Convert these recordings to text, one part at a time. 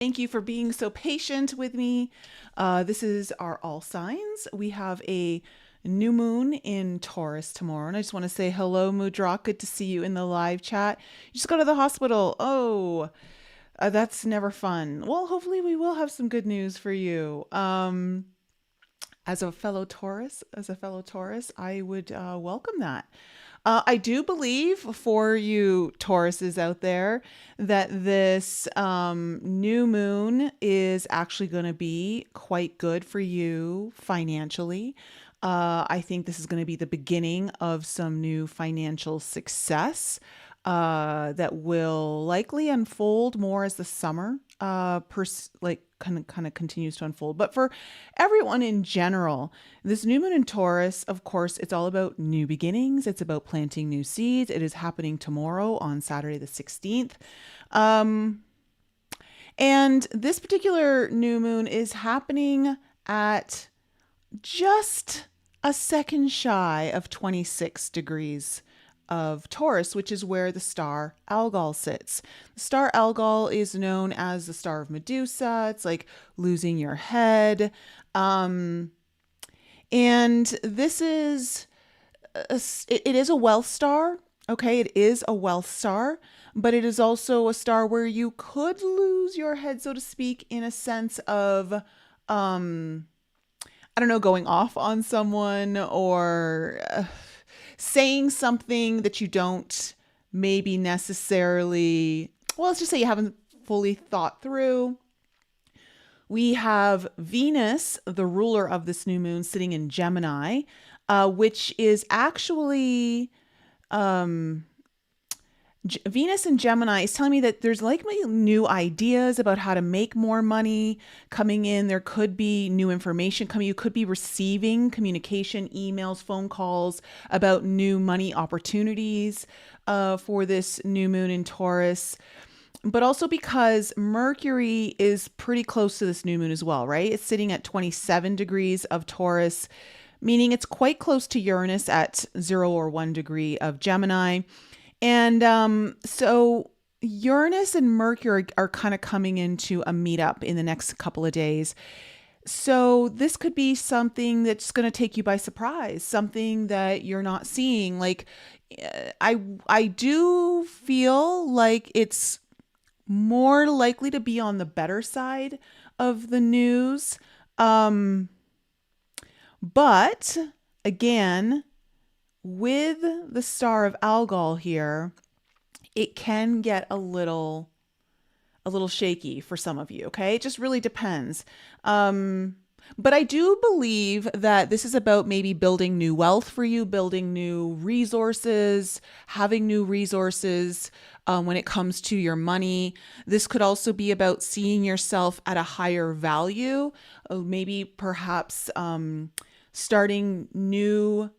Thank you for being so patient with me. This is our all signs. We have a new moon in Taurus tomorrow. And I just want to say hello, Mudra. Good to see you in the live chat. You just go to the hospital. Oh, that's never fun. Well, hopefully we will have some good news for you. As a fellow Taurus, I would welcome that. I do believe for you Tauruses out there that this new moon is actually going to be quite good for you financially. I think this is going to be the beginning of some new financial success that will likely unfold more as the summer kind of continues to unfold. But for everyone in general, this new moon in Taurus, of course, it's all about new beginnings. It's about planting new seeds. It is happening tomorrow on Saturday the 16th. And this particular new moon is happening at just a second shy of 26 degrees of Taurus, which is where the star Algol sits. The star Algol is known as the star of Medusa. It's like losing your head. And this is, it is a wealth star. Okay, it is a wealth star, but it is also a star where you could lose your head, so to speak, in a sense of, I don't know, going off on someone or saying something that you don't maybe necessarily, well, let's just say you haven't fully thought through. We have Venus, the ruler of this new moon, sitting in Gemini, which is actually Venus in Gemini is telling me that there's likely new ideas about how to make more money coming in. There could be new information coming. You could be receiving communication, emails, phone calls about new money opportunities for this new moon in Taurus. But also because Mercury is pretty close to this new moon as well, right? It's sitting at 27 degrees of Taurus, meaning it's quite close to Uranus at 0 or 1 degree of Gemini. And so Uranus and Mercury are kind of coming into a meetup in the next couple of days. So this could be something that's going to take you by surprise, something that you're not seeing. Like I do feel like it's more likely to be on the better side of the news. But again, with the star of Algol here, it can get a little shaky for some of you, okay? It just really depends. But I do believe that this is about maybe building new wealth for you, building new resources, having new resources when it comes to your money. This could also be about seeing yourself at a higher value, maybe perhaps starting new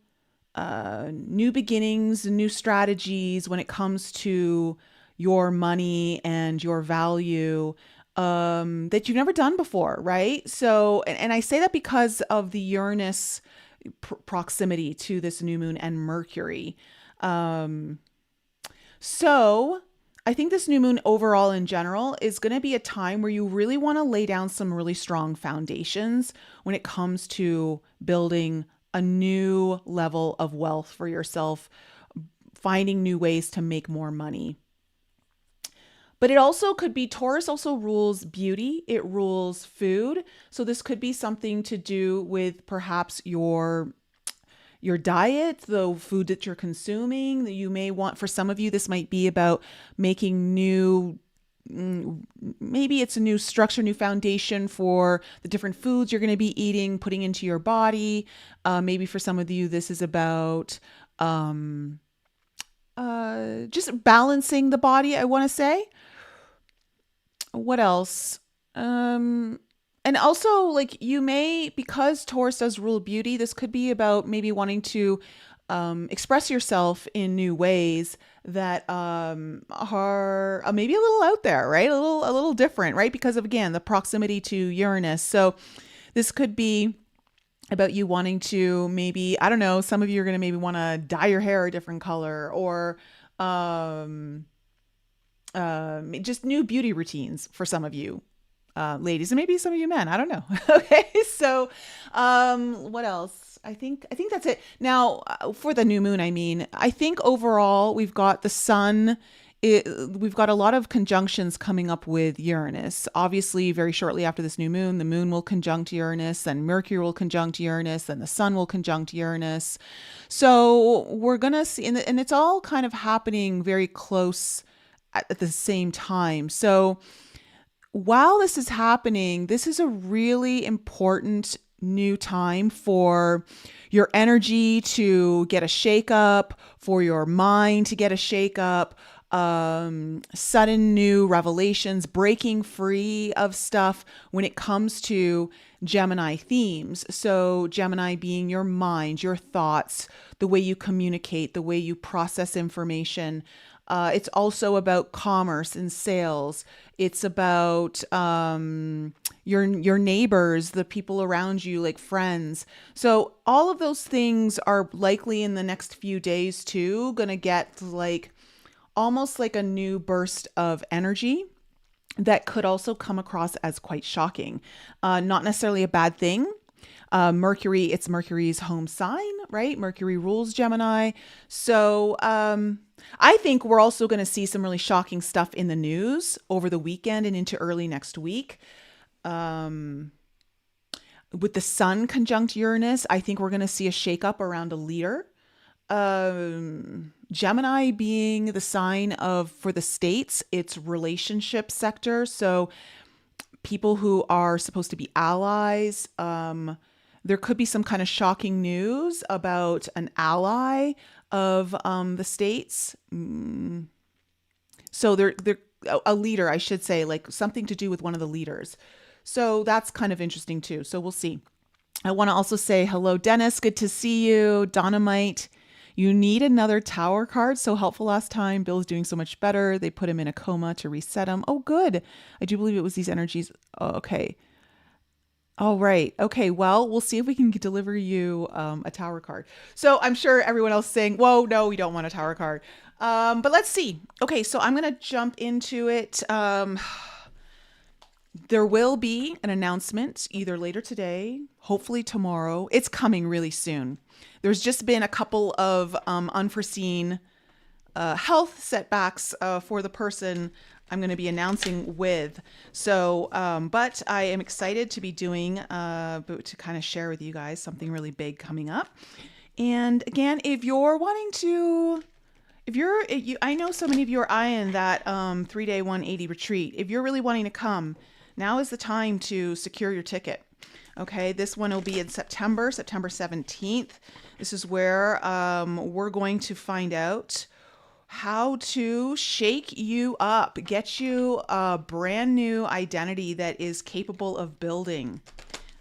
beginnings, new strategies when it comes to your money and your value that you've never done before, right? So, and I say that because of the Uranus proximity to this new moon and Mercury. So I think this new moon overall in general is going to be a time where you really want to lay down some really strong foundations when it comes to building a new level of wealth for yourself, finding new ways to make more money. But it also could be, Taurus also rules beauty. It rules food. So this could be something to do with perhaps your diet, the food that you're consuming that you may want. For some of you, this might be about making maybe it's a new structure, new foundation for the different foods you're going to be eating, putting into your body. Maybe for some of you, this is about just balancing the body, I want to say. What else? And also, like, you may, because Taurus does rule beauty, this could be about maybe wanting to express yourself in new ways that are maybe a little out there, right? A little different, right? Because of, again, the proximity to Uranus. So this could be about you wanting to maybe, I don't know, some of you are going to maybe want to dye your hair a different color, or just new beauty routines for some of you. ladies, and maybe some of you men. I don't know. Okay, so what else? I think that's it. Now, for the new moon, I think overall we've got the sun. We've got a lot of conjunctions coming up with Uranus. Obviously, very shortly after this new moon, the moon will conjunct Uranus, then Mercury will conjunct Uranus, then the sun will conjunct Uranus. So we're going to see, and it's all kind of happening very close at the same time. So while this is happening, this is a really important new time for your energy to get a shake up, for your mind to get a shake up, sudden new revelations, breaking free of stuff when it comes to Gemini themes. So Gemini being your mind, your thoughts, the way you communicate, the way you process information. It's also about commerce and sales. It's about your neighbors, the people around you, like friends. So all of those things are likely in the next few days too going to get like almost like a new burst of energy that could also come across as quite shocking. Not necessarily a bad thing. Mercury, it's Mercury's home sign, right? Mercury rules Gemini. So I think we're also going to see some really shocking stuff in the news over the weekend and into early next week. With the sun conjunct Uranus, I think we're going to see a shakeup around a leader. Gemini being the sign of, for the states, it's relationship sector. So people who are supposed to be allies, there could be some kind of shocking news about an ally of the states. So they're a leader, I should say, like something to do with one of the leaders. So that's kind of interesting too. So we'll see. I want to also say hello, Dennis. Good to see you. Dynamite. You need another tower card. So helpful last time. Bill's doing so much better. They put him in a coma to reset him. Oh, good. I do believe it was these energies. Oh, okay. All right. Okay. Well, we'll see if we can deliver you a tower card. So I'm sure everyone else is saying, whoa, no, we don't want a tower card. But let's see. Okay. So I'm going to jump into it. There will be an announcement either later today, hopefully tomorrow. It's coming really soon. There's just been a couple of unforeseen health setbacks for the person I'm going to be announcing with. So, but I am excited to be doing, to kind of share with you guys something really big coming up. And again, if you're wanting to, I know so many of you are eyeing that 3-day 180 retreat. If you're really wanting to come, now is the time to secure your ticket. Okay, this one will be in September 17th. This is where we're going to find out how to shake you up, get you a brand new identity that is capable of building.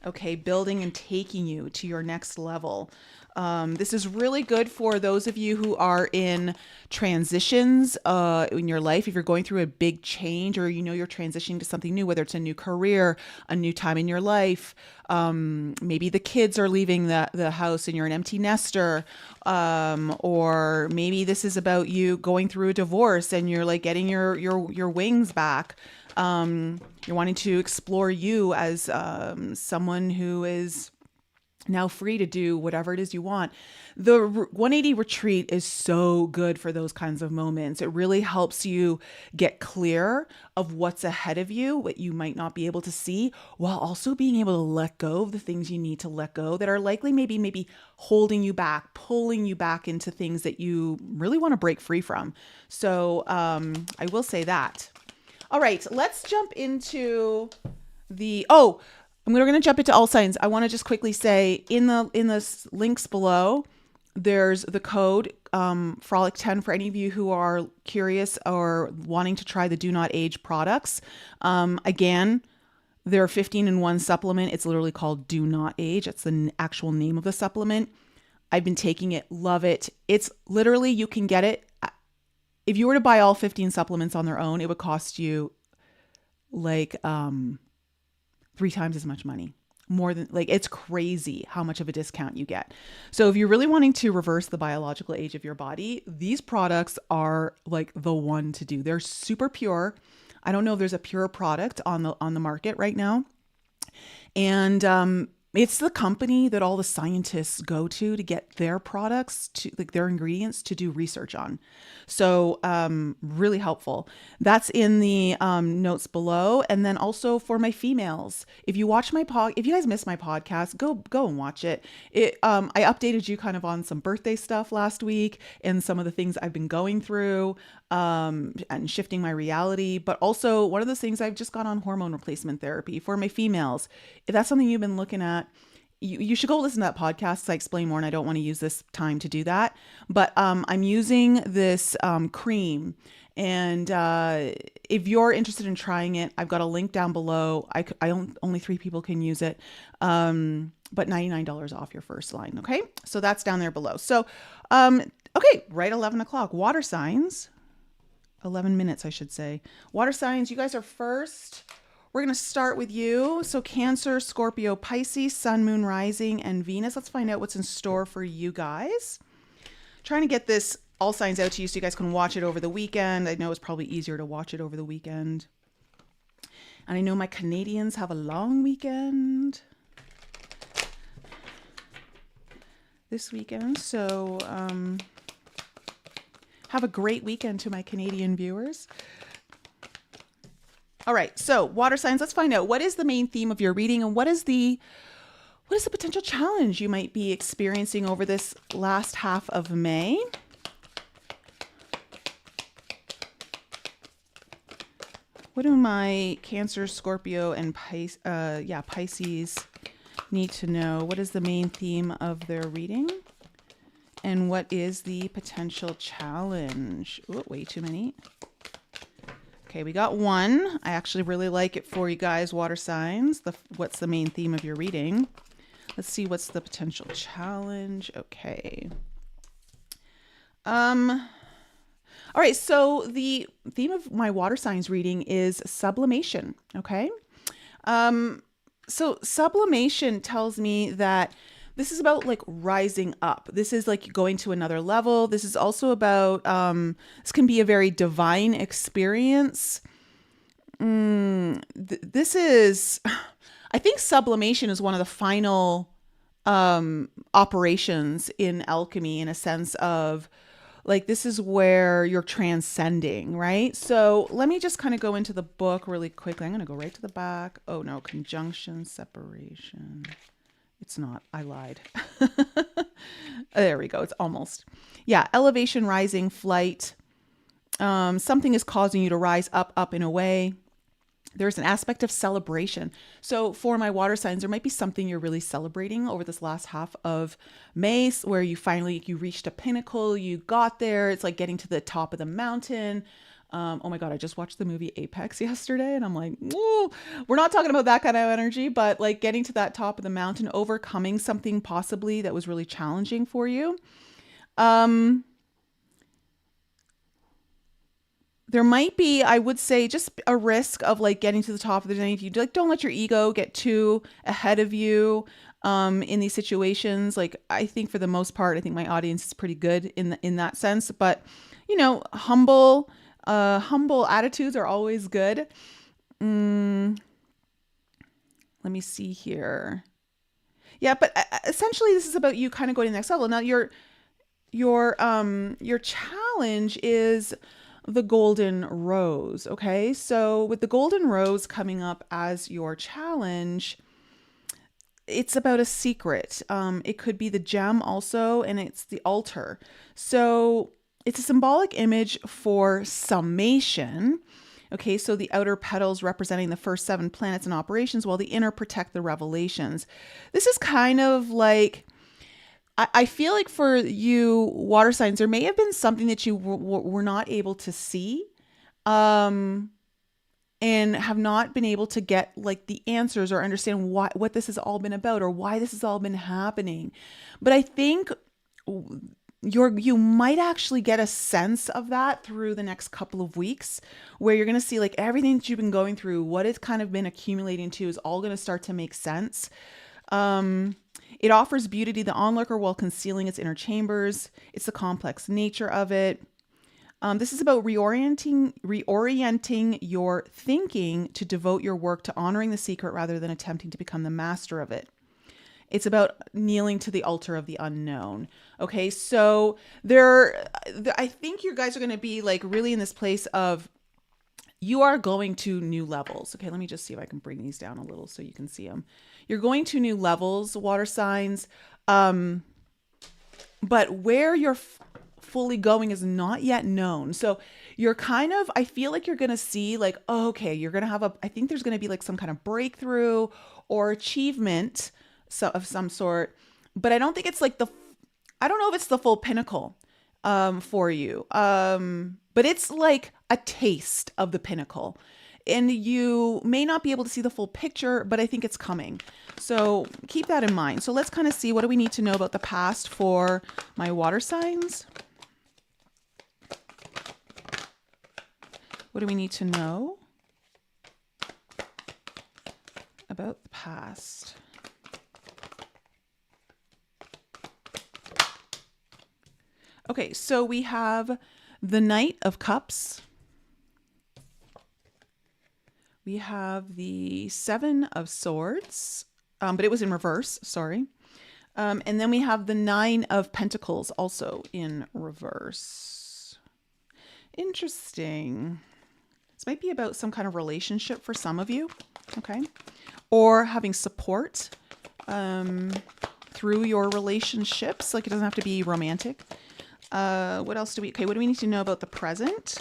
Okay, building and taking you to your next level. This is really good for those of you who are in transitions in your life. If you're going through a big change or you're transitioning to something new, whether it's a new career, a new time in your life, maybe the kids are leaving the house and you're an empty nester, or maybe this is about you going through a divorce and you're like getting your wings back. You're wanting to explore you as someone who is now free to do whatever it is you want. The 180 retreat is so good for those kinds of moments. It really helps you get clear of what's ahead of you, what you might not be able to see, while also being able to let go of the things you need to let go that are likely maybe holding you back, pulling you back into things that you really want to break free from. So I will say that. All right, let's jump into we're going to jump into all signs. I want to just quickly say in the links below, there's the code Frolick 10 for any of you who are curious or wanting to try the Do Not Age products. Again, they're 15-in-1 supplement. It's literally called Do Not Age. It's the actual name of the supplement. I've been taking it, love it. It's literally, you can get it. If you were to buy all 15 supplements on their own, it would cost you like 3 times as much money. More than, like, it's crazy how much of a discount you get. So if you're really wanting to reverse the biological age of your body, these products are like the one to do. They're super pure. I don't know if there's a pure product on the market right now. And it's the company that all the scientists go to get their products, to like their ingredients, to do research on. So really helpful. That's in the notes below. And then also for my females, if you watch my if you guys missed my podcast, go and watch it. I updated you kind of on some birthday stuff last week and some of the things I've been going through and shifting my reality. But also one of those things, I've just got on hormone replacement therapy for my females. If that's something you've been looking at, you should go listen to that podcast because I explain more, and I don't want to use this time to do that. But I'm using this cream, and if you're interested in trying it, I've got a link down below. Only 3 people can use it, but $99 off your first line. Okay, so that's down there below. So okay, right, 11 o'clock. Water signs, 11 minutes, I should say. Water signs, you guys are first. We're going to start with you. So Cancer, Scorpio, Pisces, Sun, Moon, Rising, and Venus. Let's find out what's in store for you guys. Trying to get this all signs out to you so you guys can watch it over the weekend. I know it's probably easier to watch it over the weekend. And I know my Canadians have a long weekend this weekend. So have a great weekend to my Canadian viewers. All right, so water signs, let's find out what is the main theme of your reading and what is the potential challenge you might be experiencing over this last half of May. What do my Cancer, Scorpio, and Pisces need to know? What is the main theme of their reading? And what is the potential challenge? Oh, way too many. Okay, we got one. I actually really like it for you guys, water signs. What's the main theme of your reading? Let's see what's the potential challenge. Okay. All right, so the theme of my water signs reading is sublimation, okay? So sublimation tells me that this is about like rising up. This is like going to another level. This is also about, this can be a very divine experience. This is, I think sublimation is one of the final operations in alchemy, in a sense of like, this is where you're transcending, right? So let me just kind of go into the book really quickly. I'm going to go right to the back. Oh no, conjunction, separation. It's not, I lied. There we go. It's almost. Yeah. Elevation, rising, flight. Something is causing you to rise up, up and away. There's an aspect of celebration. So for my water signs, there might be something you're really celebrating over this last half of May, where you reached a pinnacle, you got there. It's like getting to the top of the mountain. Oh my God, I just watched the movie Apex yesterday and I'm like, ooh, we're not talking about that kind of energy, but like getting to that top of the mountain, overcoming something possibly that was really challenging for you. There might be, I would say, just a risk of like getting to the top of the journey. If you like, don't let your ego get too ahead of you in these situations. Like, I think for the most part, I think my audience is pretty good in that sense. But you know, humble attitudes are always good. Let me see here. Yeah, but essentially, this is about you kind of going to the next level. Now, your challenge is the golden rose. Okay, so with the golden rose coming up as your challenge, it's about a secret. It could be the gem also, and it's the altar. So it's a symbolic image for summation. Okay, so the outer petals representing the first 7 planets in operations, while the inner protect the revelations. This is kind of like, I feel like for you water signs, there may have been something that you were not able to see and have not been able to get like the answers or understand what this has all been about or why this has all been happening. But I think you might actually get a sense of that through the next couple of weeks, where you're going to see like everything that you've been going through, what it's kind of been accumulating to, is all going to start to make sense. It offers beauty to the onlooker while concealing its inner chambers. It's the complex nature of it. This is about reorienting your thinking to devote your work to honoring the secret rather than attempting to become the master of it. It's about kneeling to the altar of the unknown. Okay, so I think you guys are going to be like really in this place of you are going to new levels. Okay, let me just see if I can bring these down a little so you can see them. You're going to new levels, water signs, but where you're fully going is not yet known. So you're kind of, I feel like you're going to see like, oh, okay, you're going to have I think there's going to be like some kind of breakthrough or achievement of some sort, but I don't think it's like I don't know if it's the full pinnacle for you. But it's like a taste of the pinnacle. And you may not be able to see the full picture, but I think it's coming. So keep that in mind. So let's kind of see, what do we need to know about the past for my water signs? What do we need to know about the past? Okay, so we have the Knight of Cups. We have the Seven of Swords, but it was in reverse, sorry. And then we have the Nine of Pentacles also in reverse. Interesting. This might be about some kind of relationship for some of you, okay? Or having support through your relationships. Like, it doesn't have to be romantic. What else what do we need to know about the present?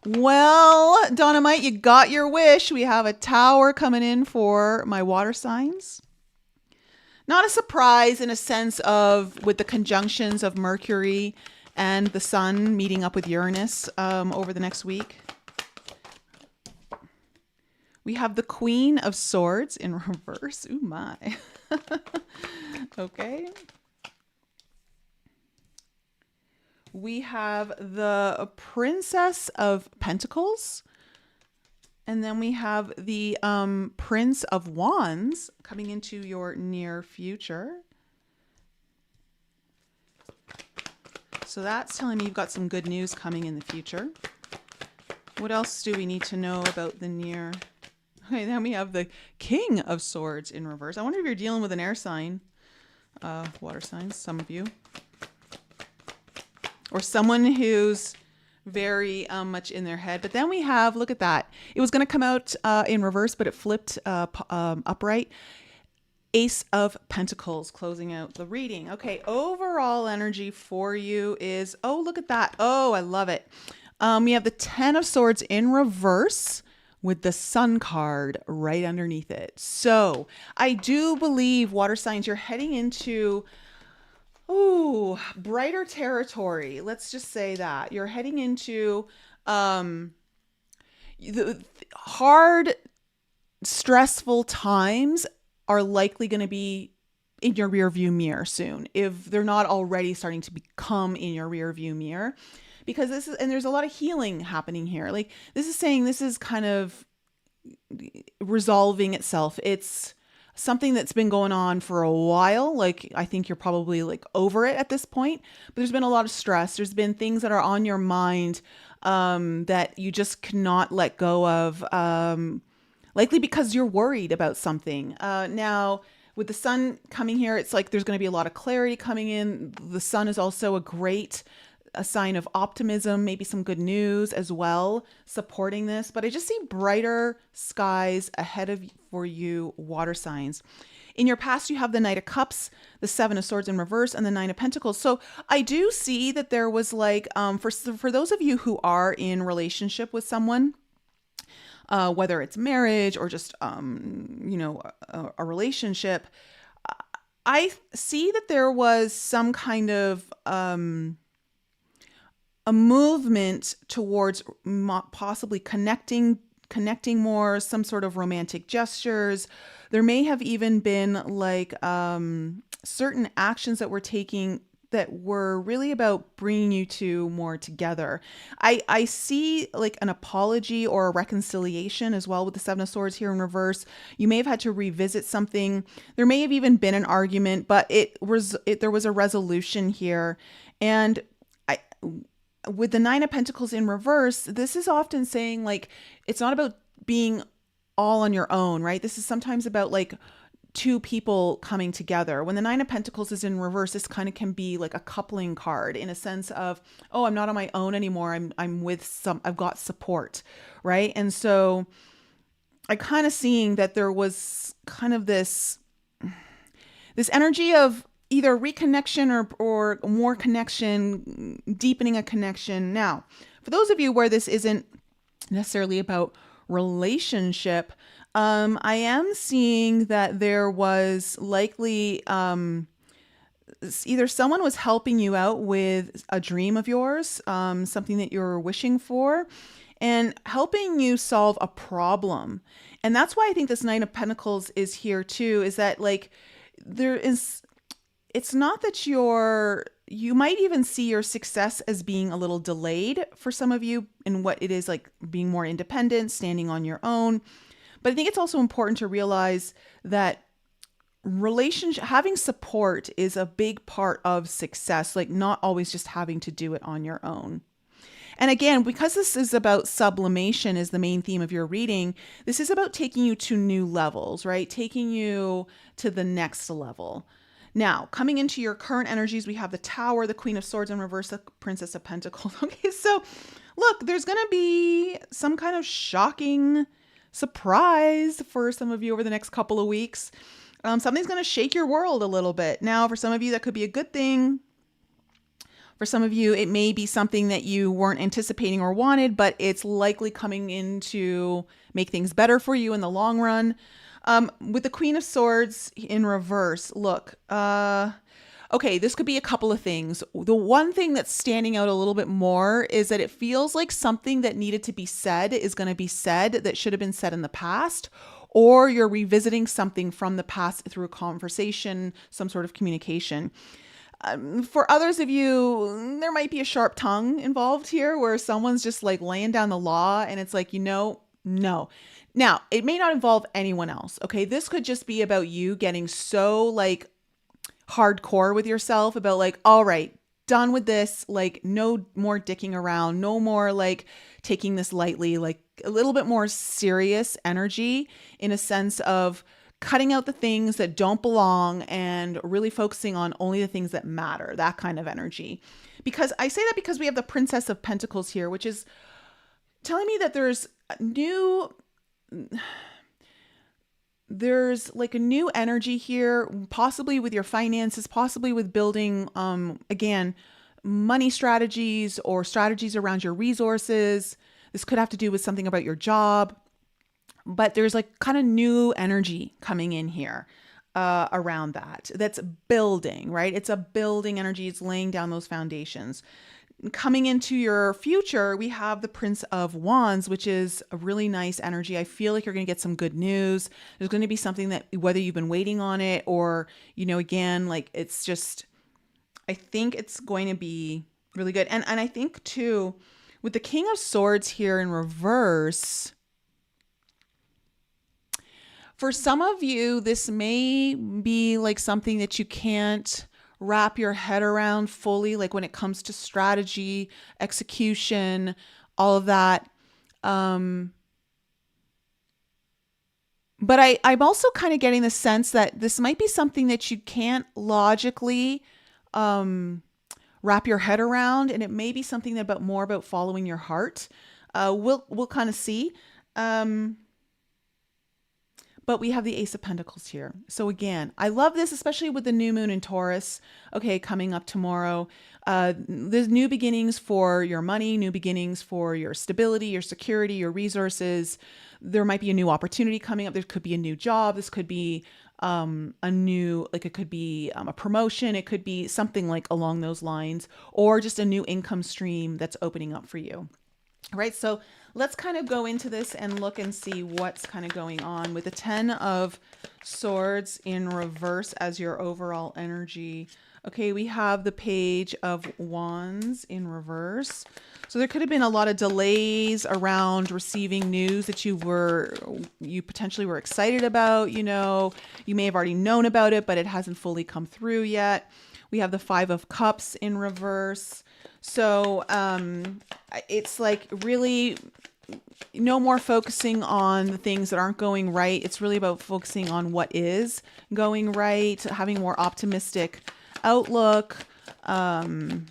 Well, Dynamite, you got your wish. We have a Tower coming in for my water signs. Not a surprise in a sense of with the conjunctions of Mercury and the Sun meeting up with Uranus over the next week. We have the Queen of Swords in reverse. Ooh, my. Okay. We have the Princess of Pentacles. And then we have the Prince of Wands coming into your near future. So that's telling me you've got some good news coming in the future. What else do we need to know about the near? Okay, then we have the King of Swords in reverse. I wonder if you're dealing with an air sign, water signs, some of you. Or someone who's very much in their head. But then we have, look at that. It was going to come out in reverse, but it flipped upright. Ace of Pentacles closing out the reading. Okay, overall energy for you is, oh, look at that. Oh, I love it. We have the Ten of Swords in reverse with the Sun card right underneath it. So I do believe, water signs, you're heading into brighter territory. Let's just say that. You're heading into the hard, stressful times are likely going to be in your rear view mirror soon, if they're not already starting to become in your rear view mirror. Because there's a lot of healing happening here. Like, this is saying this is kind of resolving itself. It's something that's been going on for a while. Like, I think you're probably like over it at this point, but there's been a lot of stress. There's been things that are on your mind that you just cannot let go of, likely because you're worried about something. Now, with the Sun coming here, it's like there's going to be a lot of clarity coming in. The Sun is also a sign of optimism, maybe some good news as well, supporting this. But I just see brighter skies ahead of for you, water signs. In your past, you have the Knight of Cups, the Seven of Swords in reverse, and the Nine of Pentacles. So I do see that there was like, for those of you who are in relationship with someone, whether it's marriage or just, a relationship, I see that there was some kind of a movement towards possibly connecting more, some sort of romantic gestures. There may have even been like certain actions that we're taking that were really about bringing you two more together. I see like an apology or a reconciliation as well with the Seven of Swords here in reverse. You may have had to revisit something. There may have even been an argument, but there was a resolution here. And with the Nine of Pentacles in reverse, this is often saying like, it's not about being all on your own, right? This is sometimes about like two people coming together. When the Nine of Pentacles is in reverse, this kind of can be like a coupling card in a sense of, oh, I'm not on my own anymore. I'm with I've got support, right? And so I kind of seeing that there was kind of this energy of either reconnection or more connection, deepening a connection. Now, for those of you where this isn't necessarily about relationship, I am seeing that there was likely either someone was helping you out with a dream of yours, something that you're wishing for, and helping you solve a problem. And that's why I think this Nine of Pentacles is here too, is that like it's not that you might even see your success as being a little delayed for some of you in what it is like being more independent, standing on your own. But I think it's also important to realize that having support is a big part of success, like not always just having to do it on your own. And again, because this is about sublimation is the main theme of your reading, this is about taking you to new levels, right? Taking you to the next level. Now, coming into your current energies, we have the Tower, the Queen of Swords in reverse, the Princess of Pentacles. Okay, so look, there's going to be some kind of shocking surprise for some of you over the next couple of weeks. Something's going to shake your world a little bit. Now, for some of you, that could be a good thing. For some of you, it may be something that you weren't anticipating or wanted, but it's likely coming in to make things better for you in the long run. With the Queen of Swords in reverse, look, okay, this could be a couple of things. The one thing that's standing out a little bit more is that it feels like something that needed to be said is going to be said that should have been said in the past, or you're revisiting something from the past through a conversation, some sort of communication. For others of you, there might be a sharp tongue involved here where someone's just like laying down the law and it's like, no. Now, it may not involve anyone else, okay? This could just be about you getting so like hardcore with yourself about like, all right, done with this, like no more dicking around, no more like taking this lightly, like a little bit more serious energy in a sense of cutting out the things that don't belong and really focusing on only the things that matter, that kind of energy. Because I say that because we have the Princess of Pentacles here, which is telling me that there's like a new energy here, possibly with your finances, possibly with building, again, money strategies or strategies around your resources. This could have to do with something about your job, but there's like kind of new energy coming in here around that. That's building, right? It's a building energy. It's laying down those foundations. Coming into your future, we have the Prince of Wands, which is a really nice energy. I feel like you're going to get some good news. There's going to be something that whether you've been waiting on it or, again, like it's just, I think it's going to be really good. And I think too, with the King of Swords here in reverse, for some of you, this may be like something that you can't wrap your head around fully, like when it comes to strategy, execution, all of that. But I'm also kind of getting the sense that this might be something that you can't logically wrap your head around, and it may be something more about following your heart. We'll kind of see. But we have the Ace of Pentacles here. So again, I love this, especially with the new moon in Taurus. Okay, coming up tomorrow. There's new beginnings for your money, new beginnings for your stability, your security, your resources. There might be a new opportunity coming up. There could be a new job. This could be it could be a promotion. It could be something like along those lines, or just a new income stream that's opening up for you. All right, so let's kind of go into this and look and see what's kind of going on with the 10 of Swords in reverse as your overall energy. Okay, we have the Page of Wands in reverse. So there could have been a lot of delays around receiving news that you potentially were excited about. You may have already known about it, but it hasn't fully come through yet. We have the Five of Cups in reverse. So it's like really no more focusing on the things that aren't going right. It's really about focusing on what is going right, having a more optimistic outlook. And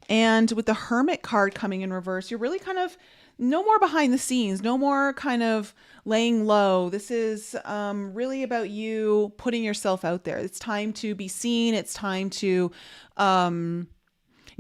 with the Hermit card coming in reverse, you're really kind of no more behind the scenes, no more kind of laying low. This is really about you putting yourself out there. It's time to be seen. It's time to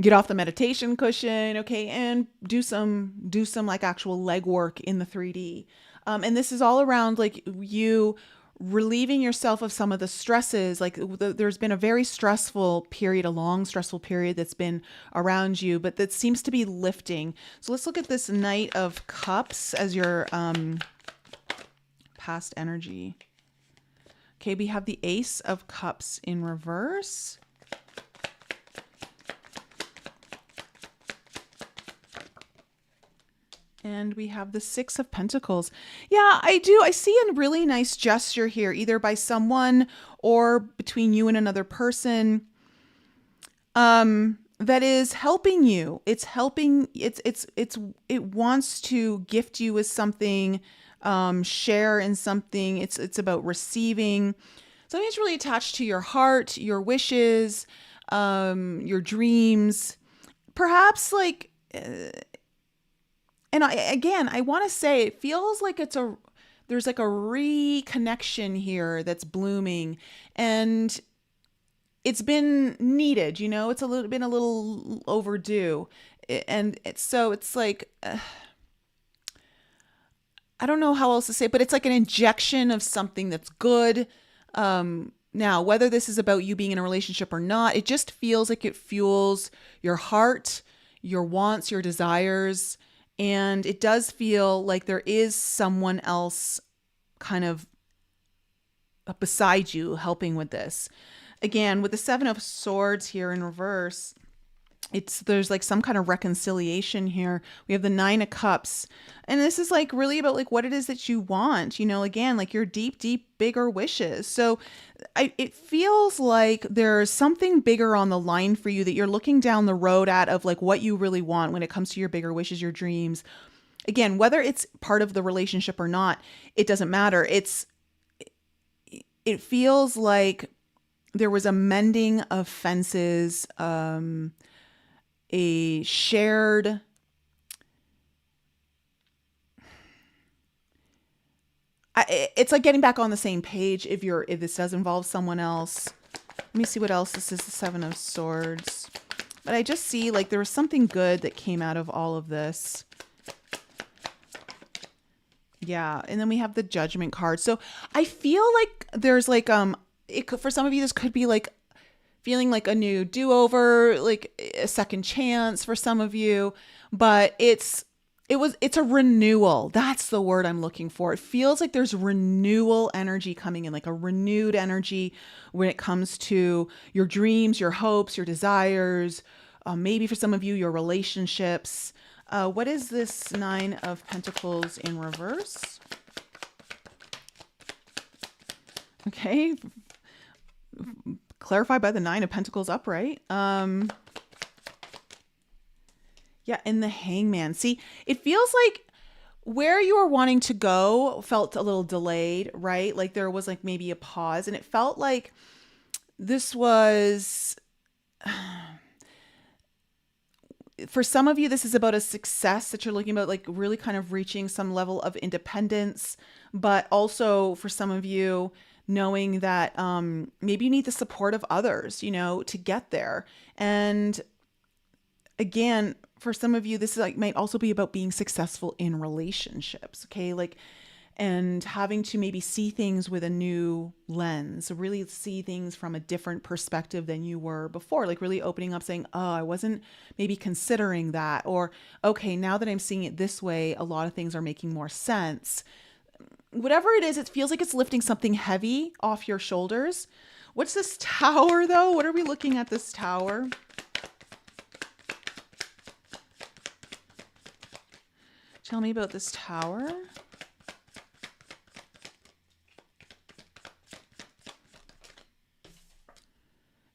get off the meditation cushion, okay, and do some like actual legwork in the 3D. And this is all around like you relieving yourself of some of the stresses. Like there's been a very stressful period, a long stressful period that's been around you, but that seems to be lifting. So let's look at this Knight of Cups as your past energy. Okay, we have the Ace of Cups in reverse. And we have the Six of Pentacles. Yeah, I see a really nice gesture here, either by someone or between you and another person, that is helping you. It's helping. It wants to gift you with something, share in something. It's about receiving. Something that's really attached to your heart, your wishes, your dreams. Perhaps like. And I want to say it feels like there's like a reconnection here that's blooming, and it's been needed, you know, it's been a little overdue. And it's like, I don't know how else to say it, but it's like an injection of something that's good. Now, whether this is about you being in a relationship or not, it just feels like it fuels your heart, your wants, your desires. And it does feel like there is someone else kind of beside you helping with this. Again, with the Seven of Swords here in reverse, there's like some kind of reconciliation here. We have the Nine of Cups. And this is like really about like what it is that you want, you know, again, like your deep, bigger wishes. So it feels like there's something bigger on the line for you that you're looking down the road at, of like what you really want when it comes to your bigger wishes, your dreams. Again, whether it's part of the relationship or not, it doesn't matter. It feels like there was a mending of fences, a shared it's like getting back on the same page if this does involve someone else. Let me see what else. This is the Seven of Swords. But I just see like there was something good that came out of all of this. Yeah, and then we have the Judgment card. So I feel like there's like for some of you this could be like feeling like a new do-over, like a second chance for some of you, but it's a renewal. That's the word I'm looking for. It feels like there's renewal energy coming in, like a renewed energy when it comes to your dreams, your hopes, your desires, maybe for some of you, your relationships. What is this Nine of Pentacles in reverse? Okay. Clarified by the Nine of Pentacles upright. Yeah, and the Hangman. See, it feels like where you were wanting to go felt a little delayed, right? Like there was like maybe a pause, and it felt like this was for some of you, this is about a success that you're looking about, like really kind of reaching some level of independence, but also for some of you, knowing that maybe you need the support of others, you know, to get there. And again, for some of you, this is like might also be about being successful in relationships, okay? Like, and having to maybe see things with a new lens, really see things from a different perspective than you were before, like really opening up, saying, oh, I wasn't maybe considering that, or, okay, now that I'm seeing it this way, a lot of things are making more sense. Whatever it is, it feels like it's lifting something heavy off your shoulders. What's this Tower though? What are we looking at this Tower? Tell me about this Tower.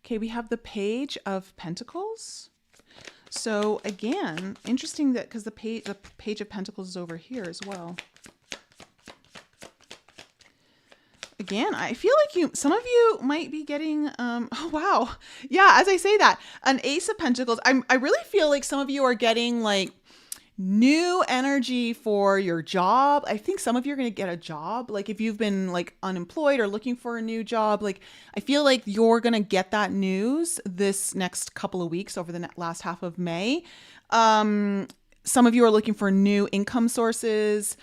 Okay, we have the Page of Pentacles. So again, interesting that because the Page of Pentacles is over here as well. Again, I feel like some of you might be getting, oh wow. Yeah, as I say that, an Ace of Pentacles, I really feel like some of you are getting like new energy for your job. I think some of you are going to get a job. Like if you've been like unemployed or looking for a new job, like I feel like you're going to get that news this next couple of weeks over the last half of May. Some of you are looking for new income sources,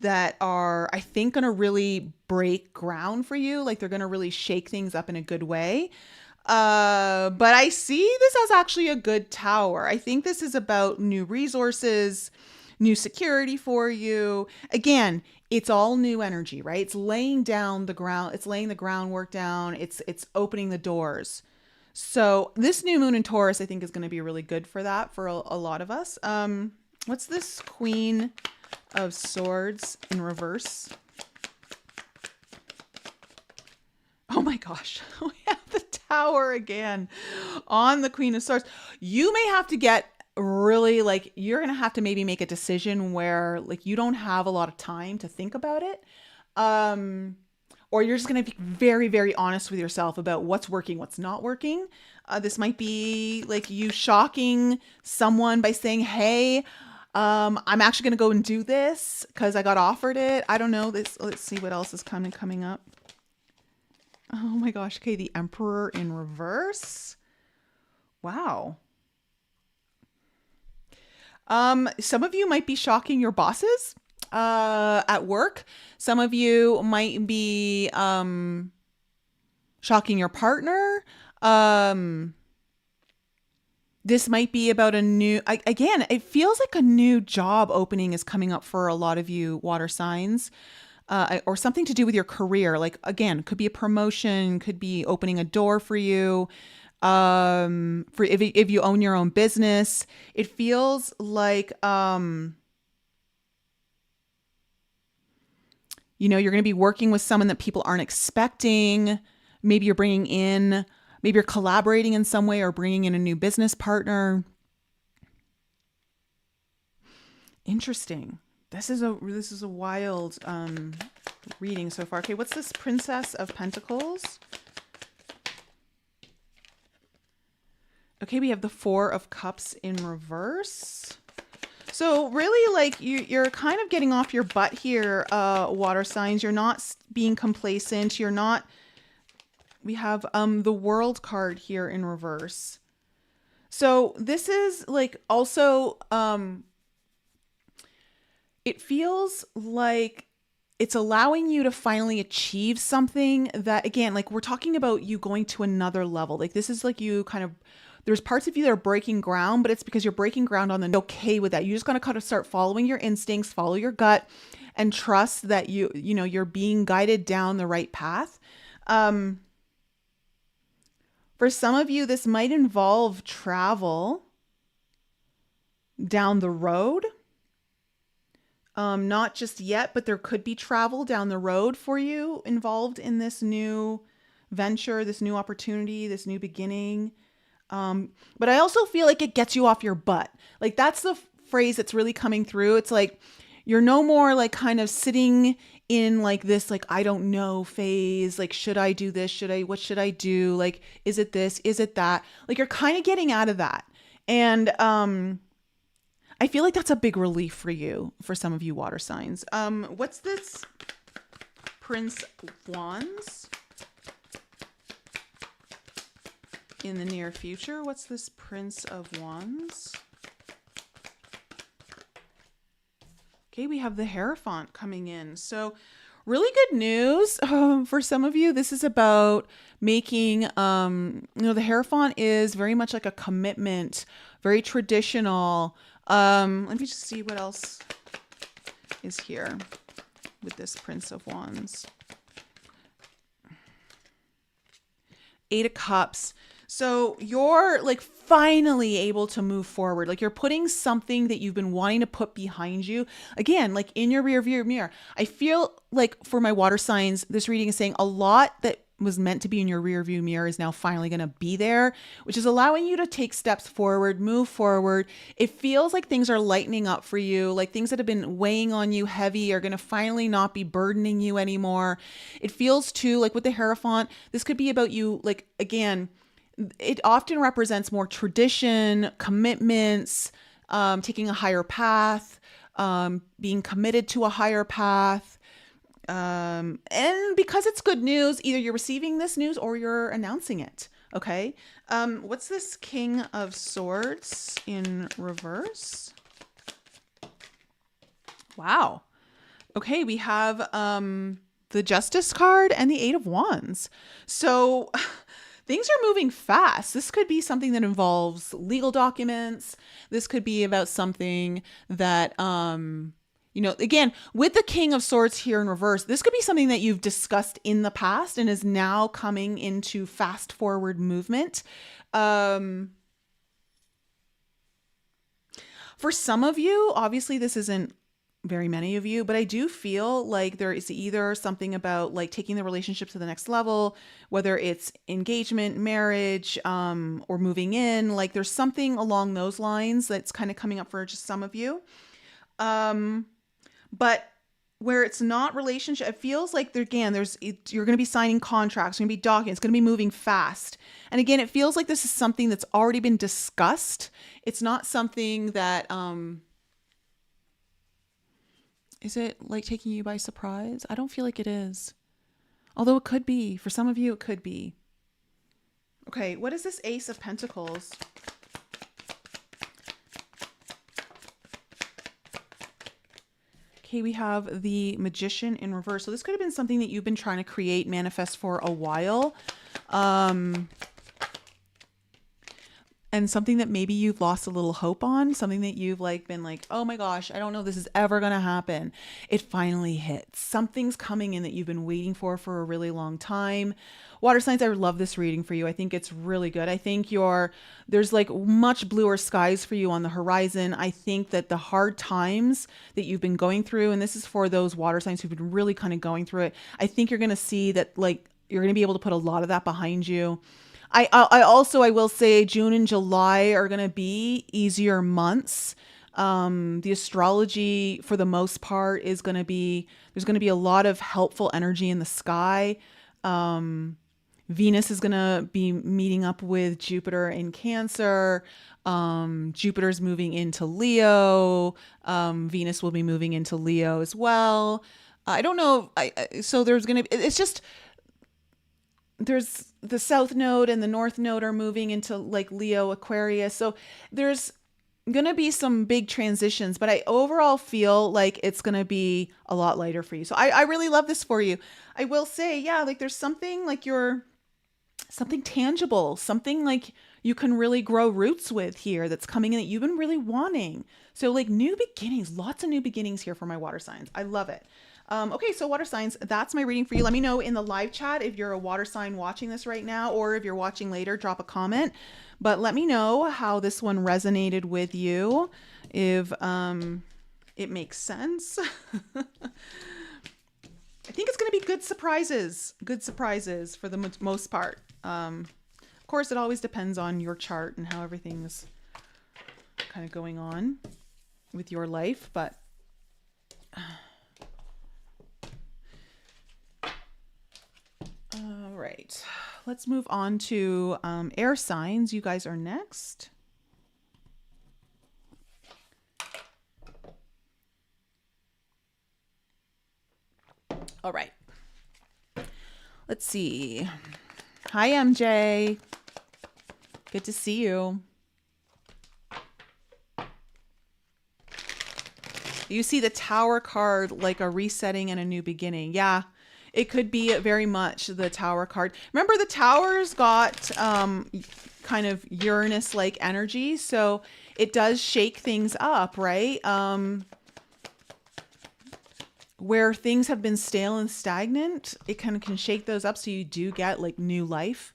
that are, I think, going to really break ground for you. Like they're going to really shake things up in a good way. But I see this as actually a good tower. I think this is about new resources, new security for you. Again, it's all new energy, right? It's laying down the ground. It's laying the groundwork down. It's opening the doors. So this new moon in Taurus, I think, is going to be really good for that for a lot of us. What's this Queen of Swords in reverse? Oh my gosh, we have the Tower again on the Queen of Swords. You may have to get really like, you're going to have to maybe make a decision where like you don't have a lot of time to think about it. Or you're just going to be very, very honest with yourself about what's working, what's not working. This might be like you shocking someone by saying, hey, I'm actually going to go and do this because I got offered it. I don't know this. Let's see what else is coming up. Oh my gosh. Okay. The Emperor in reverse. Wow. Some of you might be shocking your bosses, at work. Some of you might be, shocking your partner. This might be about a new, again, it feels like a new job opening is coming up for a lot of you water signs, or something to do with your career. Like, again, could be a promotion, could be opening a door for you. For if you own your own business, it feels like, you're going to be working with someone that people aren't expecting. Maybe you're maybe you're collaborating in some way or bringing in a new business partner. Interesting. This is a wild reading so far. Okay, what's this Princess of Pentacles? Okay, we have the Four of Cups in reverse. So really, like, you're kind of getting off your butt here, water signs. You're not being complacent. You're not. We have the World card here in reverse. So this is like also, it feels like it's allowing you to finally achieve something that, again, like we're talking about you going to another level. Like this is like you kind of, there's parts of you that are breaking ground, but it's because you're breaking ground on the okay with that. You just got to kind of start following your instincts, follow your gut, and trust that you're being guided down the right path. For some of you, this might involve travel down the road. Not just yet, but there could be travel down the road for you involved in this new venture, this new opportunity, this new beginning. But I also feel like it gets you off your butt. Like that's the phrase that's really coming through. It's like you're no more like kind of sitting in like this, like, I don't know phase. Like, should I do this? What should I do? Like, is it this? Is it that? Like you're kind of getting out of that. And, I feel like that's a big relief for you, for some of you water signs. What's this Prince of Wands in the near future? What's this Prince of Wands? Okay, we have the Hierophant coming in. So really good news for some of you. This is about making, the Hierophant is very much like a commitment, very traditional. Let me just see what else is here with this Prince of Wands. Eight of Cups. So you're like finally able to move forward. Like you're putting something that you've been wanting to put behind you. Again, like in your rear view mirror. I feel like for my water signs, this reading is saying a lot that was meant to be in your rear view mirror is now finally going to be there, which is allowing you to take steps forward, move forward. It feels like things are lightening up for you, like things that have been weighing on you heavy are going to finally not be burdening you anymore. It feels too like with the Hierophant, this could be about you, like, again, it often represents more tradition, commitments, taking a higher path, being committed to a higher path. And because it's good news, either you're receiving this news or you're announcing it. Okay. What's this King of Swords in reverse? Wow. Okay. We have, the Justice card and the Eight of Wands. So things are moving fast. This could be something that involves legal documents. This could be about something that, again, with the King of Swords here in reverse, this could be something that you've discussed in the past and is now coming into fast forward movement. For some of you, obviously this isn't very many of you, but I do feel like there is either something about like taking the relationship to the next level, whether it's engagement, marriage, or moving in, like there's something along those lines that's kind of coming up for just some of you. But where it's not relationship, it feels like you're going to be signing contracts, you're going to be documents, it's going to be moving fast. And again, it feels like this is something that's already been discussed. It's not something that, is it like taking you by surprise? I don't feel like it is. Although it could be. For some of you, it could be. Okay, what is this Ace of Pentacles? Okay, we have the Magician in reverse. So this could have been something that you've been trying to create, manifest for a while. And something that maybe you've lost a little hope on, something that you've been like, oh my gosh, I don't know if this is ever going to happen. It finally hits. Something's coming in that you've been waiting for a really long time. Water signs, I love this reading for you. I think it's really good. I think there's like much bluer skies for you on the horizon. I think that the hard times that you've been going through, and this is for those water signs who've been really kind of going through it, I think you're going to see that you're going to be able to put a lot of that behind you. I will say June and July are going to be easier months. The astrology for the most part there's going to be a lot of helpful energy in the sky. Venus is going to be meeting up with Jupiter in Cancer. Jupiter's moving into Leo. Venus will be moving into Leo as well. I don't know. So there's going to be, it's just, there's the South Node and the North Node are moving into like Leo, Aquarius. So there's going to be some big transitions, but I overall feel like it's going to be a lot lighter for you. So I really love this for you. I will say, yeah, like there's something like something tangible, something like you can really grow roots with here that's coming in that you've been really wanting. So like new beginnings, lots of new beginnings here for my water signs. I love it. Okay, so water signs, that's my reading for you. Let me know in the live chat if you're a water sign watching this right now, or if you're watching later, drop a comment. But let me know how this one resonated with you, if it makes sense. I think it's going to be good surprises for the most part. Of course, it always depends on your chart and how everything is kind of going on with your life, but all right, let's move on to air signs. You guys are next. All right. Let's see. Hi, MJ. Good to see you. You see the Tower card like a resetting and a new beginning. Yeah. It could be very much the Tower card. Remember, the Tower's got kind of Uranus-like energy, so it does shake things up, right? Where things have been stale and stagnant, it kind of can shake those up, so you do get like new life.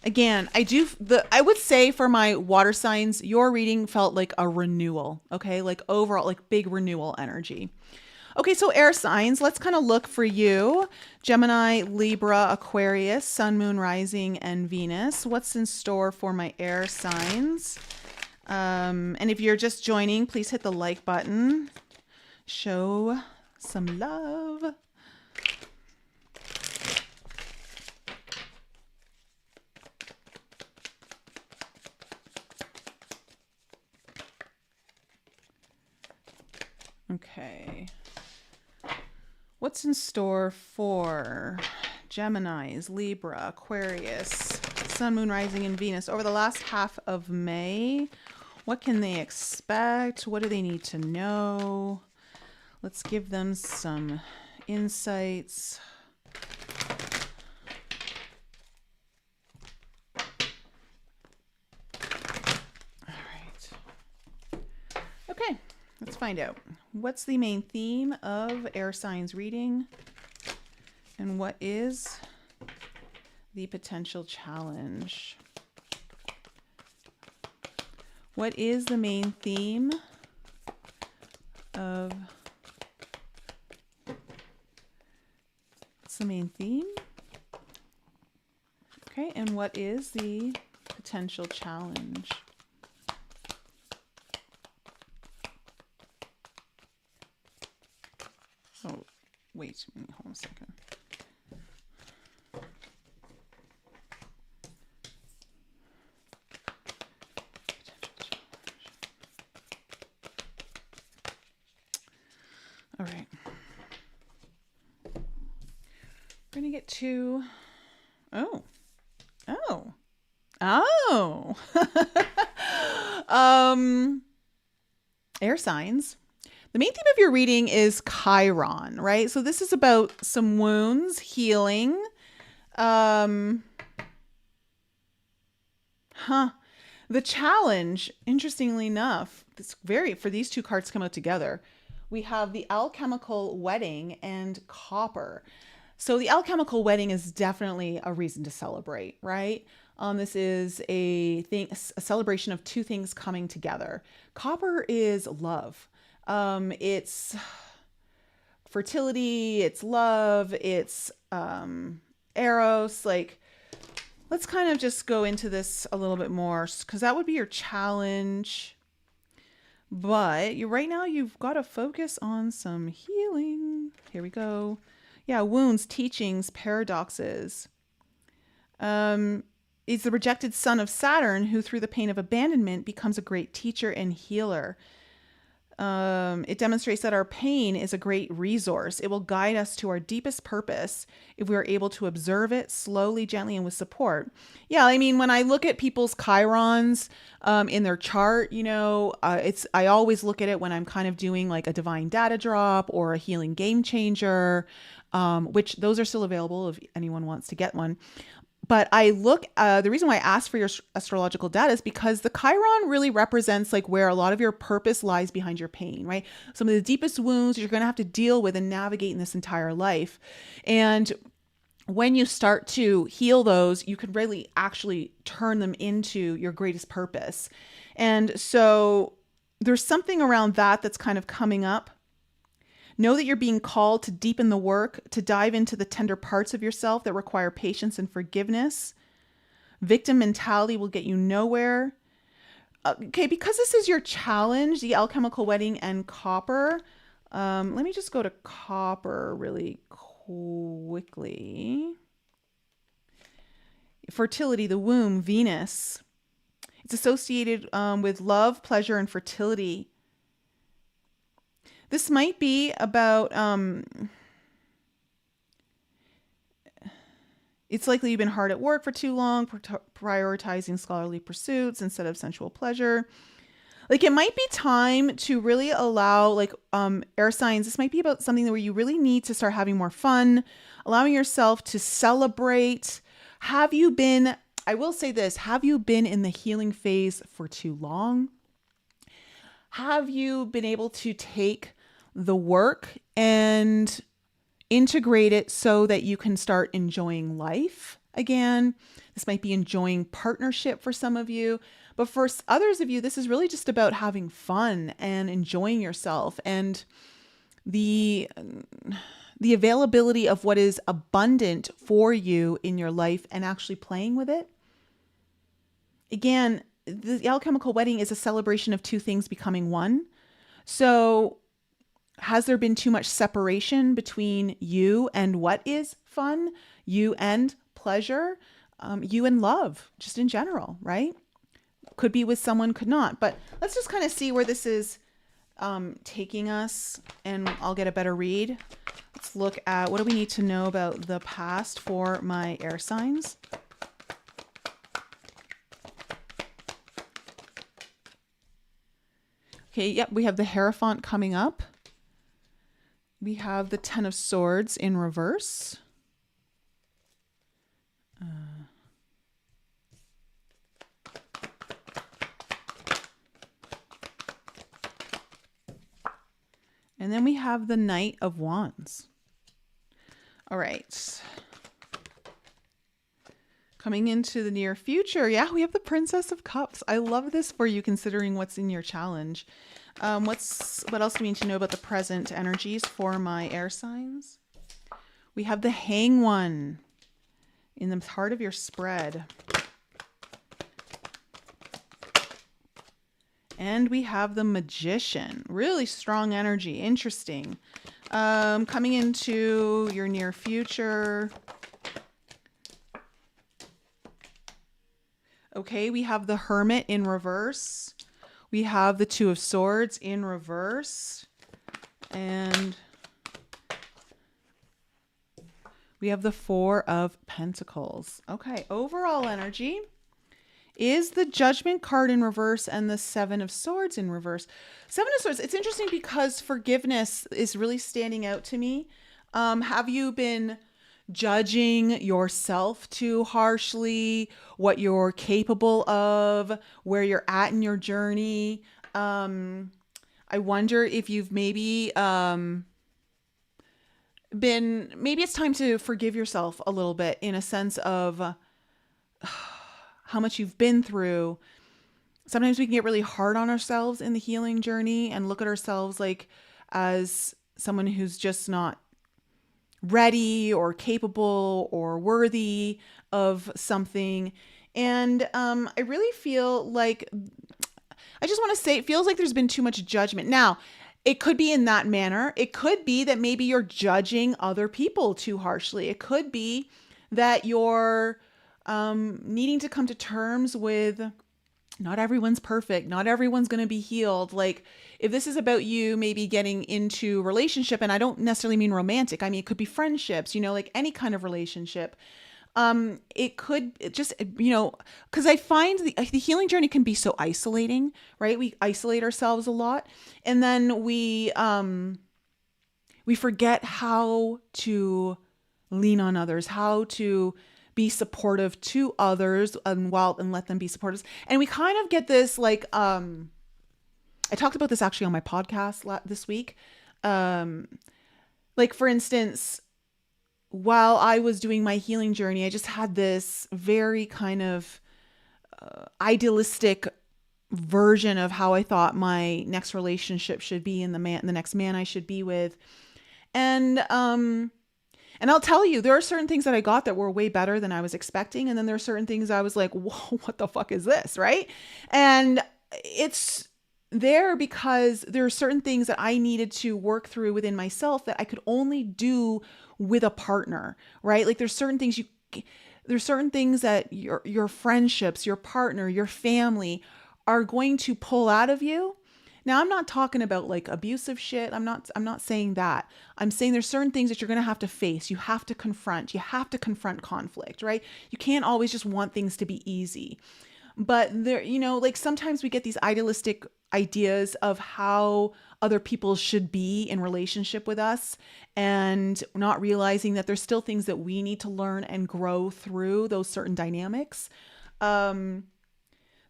Again, I would say for my water signs, your reading felt like a renewal, okay? Like overall, like big renewal energy. Okay, so air signs, let's kind of look for you. Gemini, Libra, Aquarius, Sun, Moon, Rising, and Venus. What's in store for my air signs? And if you're just joining, please hit the like button. Show some love. Okay. What's in store for Geminis, Libra, Aquarius, Sun, Moon, Rising, and Venus over the last half of May? What can they expect? What do they need to know? Let's give them some insights. All right. Okay, let's find out. What's the main theme of air signs reading? And what is the potential challenge? What is the main theme of... What's the main theme? Okay, and what is the potential challenge? Oh, wait, hold on a second. All right. We're going to get to, air signs. The main theme of your reading is Chiron, right? So this is about some wounds, healing. The challenge, interestingly enough, for these two cards to come out together, we have the alchemical wedding and copper. So the alchemical wedding is definitely a reason to celebrate, right? This is a celebration of two things coming together. Copper is love. It's fertility, it's love, it's eros. Like, let's kind of just go into this a little bit more, because that would be your challenge. But right now you've got to focus on some healing. Here we go. Yeah, wounds, teachings, paradoxes. Is the rejected son of Saturn who through the pain of abandonment becomes a great teacher and healer. It demonstrates that our pain is a great resource. It will guide us to our deepest purpose if we are able to observe it slowly, gently, and with support. Yeah, I mean, when I look at people's chirons in their chart, I always look at it when I'm kind of doing like a divine data drop or a healing game changer, which those are still available if anyone wants to get one. But I look, the reason why I asked for your astrological data is because the Chiron really represents like where a lot of your purpose lies behind your pain, right? Some of the deepest wounds you're going to have to deal with and navigate in this entire life. And when you start to heal those, you can really actually turn them into your greatest purpose. And so there's something around that that's kind of coming up. Know that you're being called to deepen the work, to dive into the tender parts of yourself that require patience and forgiveness. Victim mentality will get you nowhere. Okay, because this is your challenge, the alchemical wedding and copper. Let me just go to copper really quickly. Fertility, the womb, Venus. It's associated with love, pleasure, and fertility. This might be about, it's likely you've been hard at work for too long, prioritizing scholarly pursuits instead of sensual pleasure. Like, it might be time to really allow, like, air signs. This might be about something where you really need to start having more fun, allowing yourself to celebrate. Have you been, I will say this, have you been in the healing phase for too long? Have you been able to take the work and integrate it so that you can start enjoying life again? This might be enjoying partnership for some of you, but for others of you, this is really just about having fun and enjoying yourself. And the availability of what is abundant for you in your life and actually playing with it. Again, the alchemical wedding is a celebration of two things becoming one. So has there been too much separation between you and what is fun, you and pleasure, you and love, just in general, right? Could be with someone, could not. But let's just kind of see where this is taking us, and I'll get a better read. Let's look at what do we need to know about the past for my air signs. Okay, yep, we have the Hierophant coming up. We have the Ten of Swords in reverse. And then we have the Knight of Wands. All right. Coming into the near future, yeah, we have the Princess of Cups. I love this for you considering what's in your challenge. What else do we need to know about the present energies for my air signs? We have the Hanged One in the heart of your spread. And we have the Magician. Really strong energy. Interesting. Coming into your near future. Okay, we have the Hermit in reverse. We have the Two of Swords in reverse. And we have the Four of Pentacles. Okay, overall energy is the Judgment card in reverse and the Seven of Swords in reverse. Seven of Swords, it's interesting because forgiveness is really standing out to me. Have you been judging yourself too harshly, what you're capable of, where you're at in your journey? I wonder if you've maybe maybe it's time to forgive yourself a little bit in a sense of how much you've been through. Sometimes we can get really hard on ourselves in the healing journey and look at ourselves like as someone who's just not ready or capable or worthy of something. And I really feel like, I just want to say, it feels like there's been too much judgment. Now, it could be in that manner. It could be that maybe you're judging other people too harshly. It could be that you're needing to come to terms with not everyone's perfect. Not everyone's going to be healed. Like if this is about you maybe getting into relationship, and I don't necessarily mean romantic. I mean, it could be friendships, like any kind of relationship. It could just, because I find the healing journey can be so isolating, right? We isolate ourselves a lot, and then we forget how to lean on others, how to be supportive to others and let them be supportive. And we kind of get this like, I talked about this actually on my podcast this week. Like for instance, while I was doing my healing journey, I just had this very kind of idealistic version of how I thought my next relationship should be and the next man I should be with. And I'll tell you, there are certain things that I got that were way better than I was expecting. And then there are certain things I was like, whoa, what the fuck is this? Right. And it's there because there are certain things that I needed to work through within myself that I could only do with a partner, right? Like there's certain things that your friendships, your partner, your family are going to pull out of you. Now, I'm not talking about like abusive shit. I'm not saying that. I'm saying there's certain things that you're going to have to face. You have to confront conflict, right? You can't always just want things to be easy. But there, like sometimes we get these idealistic ideas of how other people should be in relationship with us and not realizing that there's still things that we need to learn and grow through those certain dynamics. So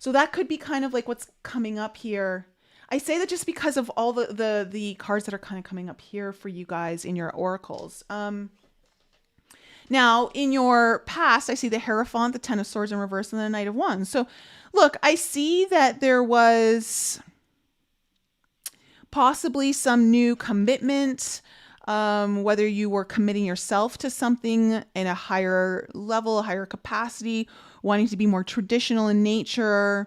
that could be kind of like what's coming up here. I say that just because of all the cards that are kind of coming up here for you guys in your oracles. Now, in your past, I see the Hierophant, the Ten of Swords in reverse, and the Knight of Wands. So, look, I see that there was possibly some new commitment, whether you were committing yourself to something in a higher level, a higher capacity, wanting to be more traditional in nature.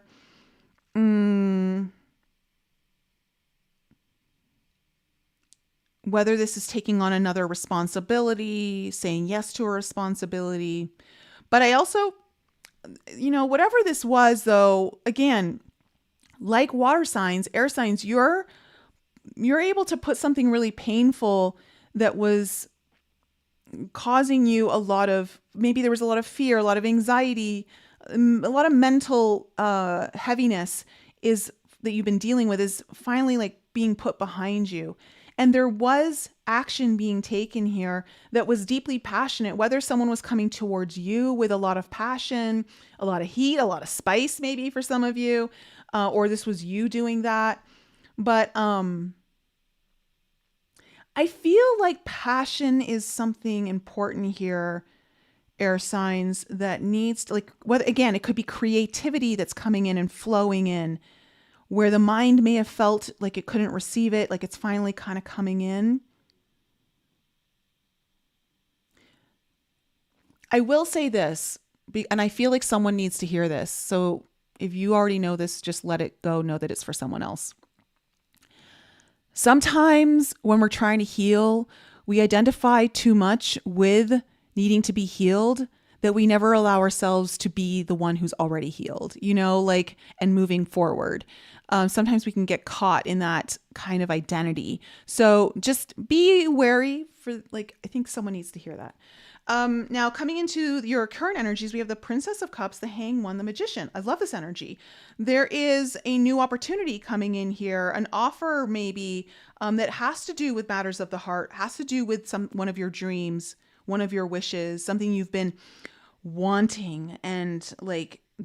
Whether this is taking on another responsibility, saying yes to a responsibility. But I also, whatever this was, though, again, like water signs, air signs, you're able to put something really painful that was causing you maybe there was a lot of fear, a lot of anxiety, a lot of mental heaviness that you've been dealing with is finally like being put behind you. And there was action being taken here that was deeply passionate, whether someone was coming towards you with a lot of passion, a lot of heat, a lot of spice, maybe for some of you, or this was you doing that. But I feel like passion is something important here, air signs, that needs to, like, whether, again, it could be creativity that's coming in and flowing in, where the mind may have felt like it couldn't receive it, like it's finally kind of coming in. I will say this, and I feel like someone needs to hear this. So if you already know this, just let it go. Know that it's for someone else. Sometimes when we're trying to heal, we identify too much with needing to be healed that we never allow ourselves to be the one who's already healed, and moving forward. Sometimes we can get caught in that kind of identity. So just be wary for, I think someone needs to hear that. Now, coming into your current energies, we have the Princess of Cups, the Hanged One, the Magician. I love this energy. There is a new opportunity coming in here, an offer maybe that has to do with matters of the heart, has to do with one of your dreams, one of your wishes, something you've been wanting and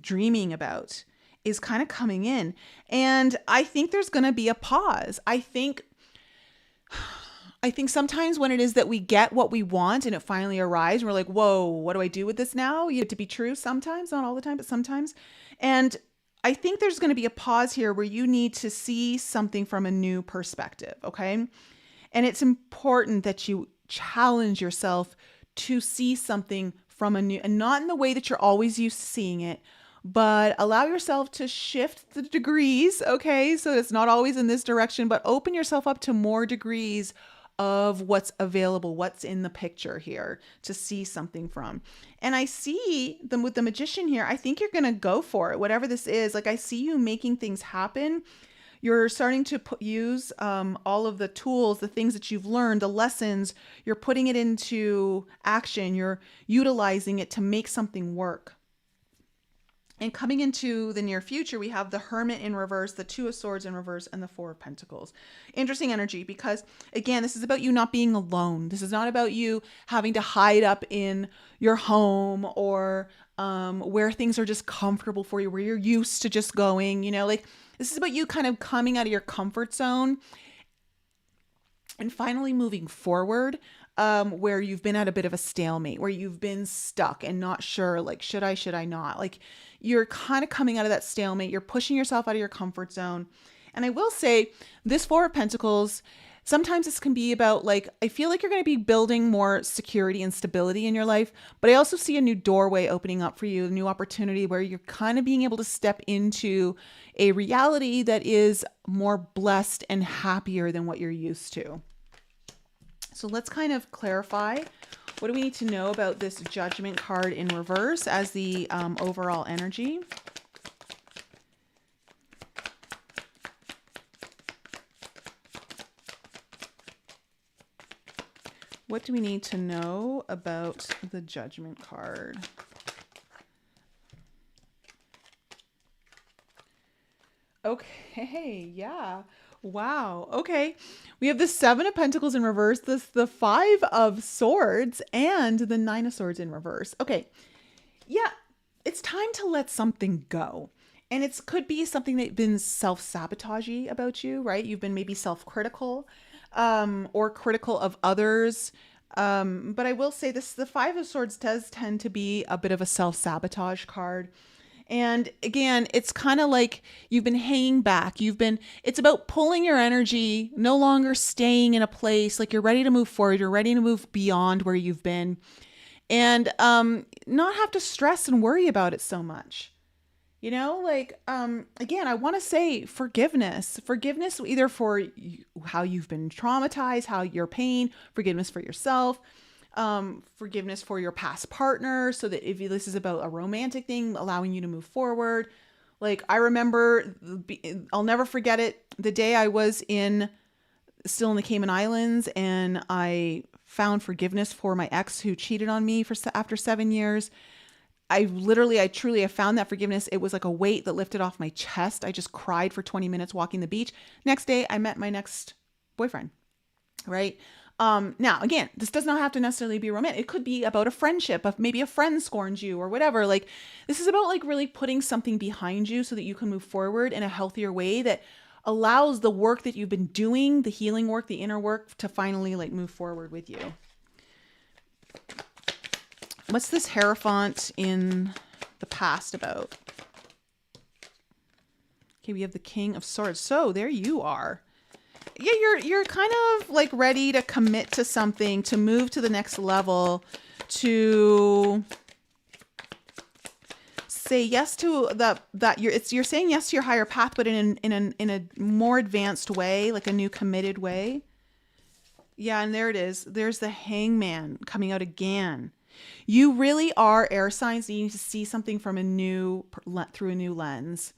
dreaming about is kind of coming in. And I think there's going to be a pause. I think sometimes when it is that we get what we want and it finally arrives, we're like, whoa, what do I do with this now? You have to be true sometimes, not all the time, but sometimes. And I think there's going to be a pause here where you need to see something from a new perspective, okay? And it's important that you challenge yourself to see something from a new, and not in the way that you're always used to seeing it, but allow yourself to shift the degrees, okay? So it's not always in this direction, but open yourself up to more degrees of what's available, what's in the picture here to see something from. And I see them with the Magician here. I think you're going to go for it, whatever this is. I see you making things happen. You're starting to use all of the tools, the things that you've learned, the lessons, you're putting it into action. You're utilizing it to make something work. And coming into the near future, we have the Hermit in reverse, the Two of Swords in reverse, and the Four of Pentacles. Interesting energy because, again, this is about you not being alone. This is not about you having to hide up in your home or where things are just comfortable for you, where you're used to just going, this is about you kind of coming out of your comfort zone and finally moving forward. Where you've been at a bit of a stalemate, where you've been stuck and not sure, should I not? You're kind of coming out of that stalemate. You're pushing yourself out of your comfort zone. And I will say this Four of Pentacles, sometimes this can be about I feel like you're going to be building more security and stability in your life, but I also see a new doorway opening up for you, a new opportunity where you're kind of being able to step into a reality that is more blessed and happier than what you're used to. So let's kind of clarify, what do we need to know about this Judgment card in reverse as the overall energy? What do we need to know about the Judgment card? Okay, yeah. Wow. Okay. We have the Seven of Pentacles in reverse, the Five of Swords, and the Nine of Swords in reverse. Okay. Yeah. It's time to let something go. And it could be something that's been self-sabotagey about you, right? You've been maybe self-critical, or critical of others. But I will say this, the Five of Swords does tend to be a bit of a self-sabotage card. And again, it's kind of like you've been hanging back. It's about pulling your energy, no longer staying in a place. Like you're ready to move forward. You're ready to move beyond where you've been and not have to stress and worry about it so much. Again, I want to say forgiveness either for how you've been traumatized, how your pain, forgiveness for yourself, forgiveness for your past partner. So that if this is about a romantic thing, allowing you to move forward. Like I remember, I'll never forget it. The day I was still in the Cayman Islands and I found forgiveness for my ex who cheated on me after 7 years. I truly found that forgiveness. It was like a weight that lifted off my chest. I just cried for 20 minutes walking the beach. Next day, I met my next boyfriend, right? Now, again, this does not have to necessarily be romantic. It could be about a friendship, of maybe a friend scorned you or whatever. Like this is about like really putting something behind you so that you can move forward in a healthier way that allows the work that you've been doing, the healing work, the inner work to finally like move forward with you. What's this Hierophant in the past about? Okay, we have the King of Swords. So there you are. Yeah, you're kind of like ready to commit to something, to move to the next level, to say yes to you're saying yes to your higher path, but in a more advanced way, like a new committed way. Yeah, and there it is. There's the Hangman coming out again. You really are air signs needing to see something from through a new lens.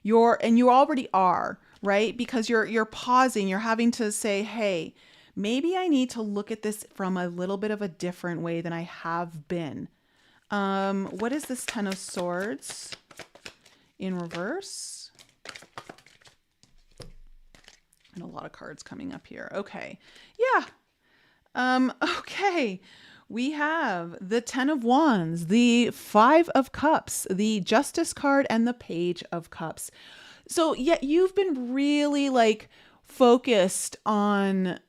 You already are, right? Because you're pausing, you're having to say, hey, maybe I need to look at this from a little bit of a different way than I have been. What is this Ten of Swords in reverse? And a lot of cards coming up here. Okay. Yeah. Okay. We have the Ten of Wands, the Five of Cups, the Justice card, and the Page of Cups. So yeah, you've been really like focused on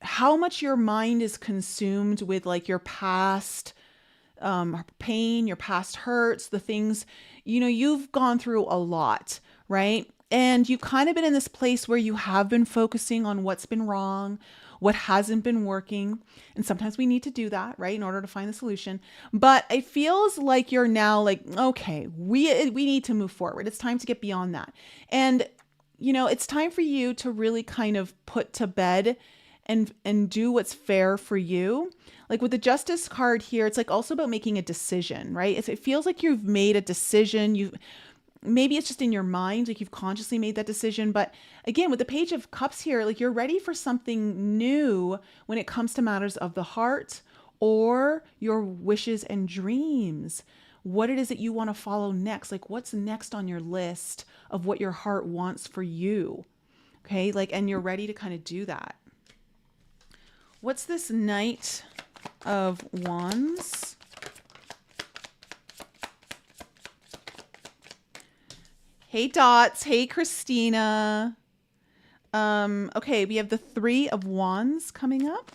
how much your mind is consumed with like your past pain, your past hurts, the things, you've gone through a lot, right? And you've kind of been in this place where you have been focusing on what's been wrong, what hasn't been working. And sometimes we need to do that, right? In order to find the solution. But it feels like you're now like, okay, we need to move forward. It's time to get beyond that. And, it's time for you to really kind of put to bed and do what's fair for you. Like with the Justice card here, it's like also about making a decision, right? It feels like you've made a decision. Maybe it's just in your mind, like you've consciously made that decision. But again, with the Page of Cups here, like you're ready for something new when it comes to matters of the heart or your wishes and dreams. What it is that you want to follow next. Like what's next on your list of what your heart wants for you. Okay. And you're ready to kind of do that. What's this Knight of Wands? Hey Dots, hey Christina. Okay, we have the Three of Wands coming up.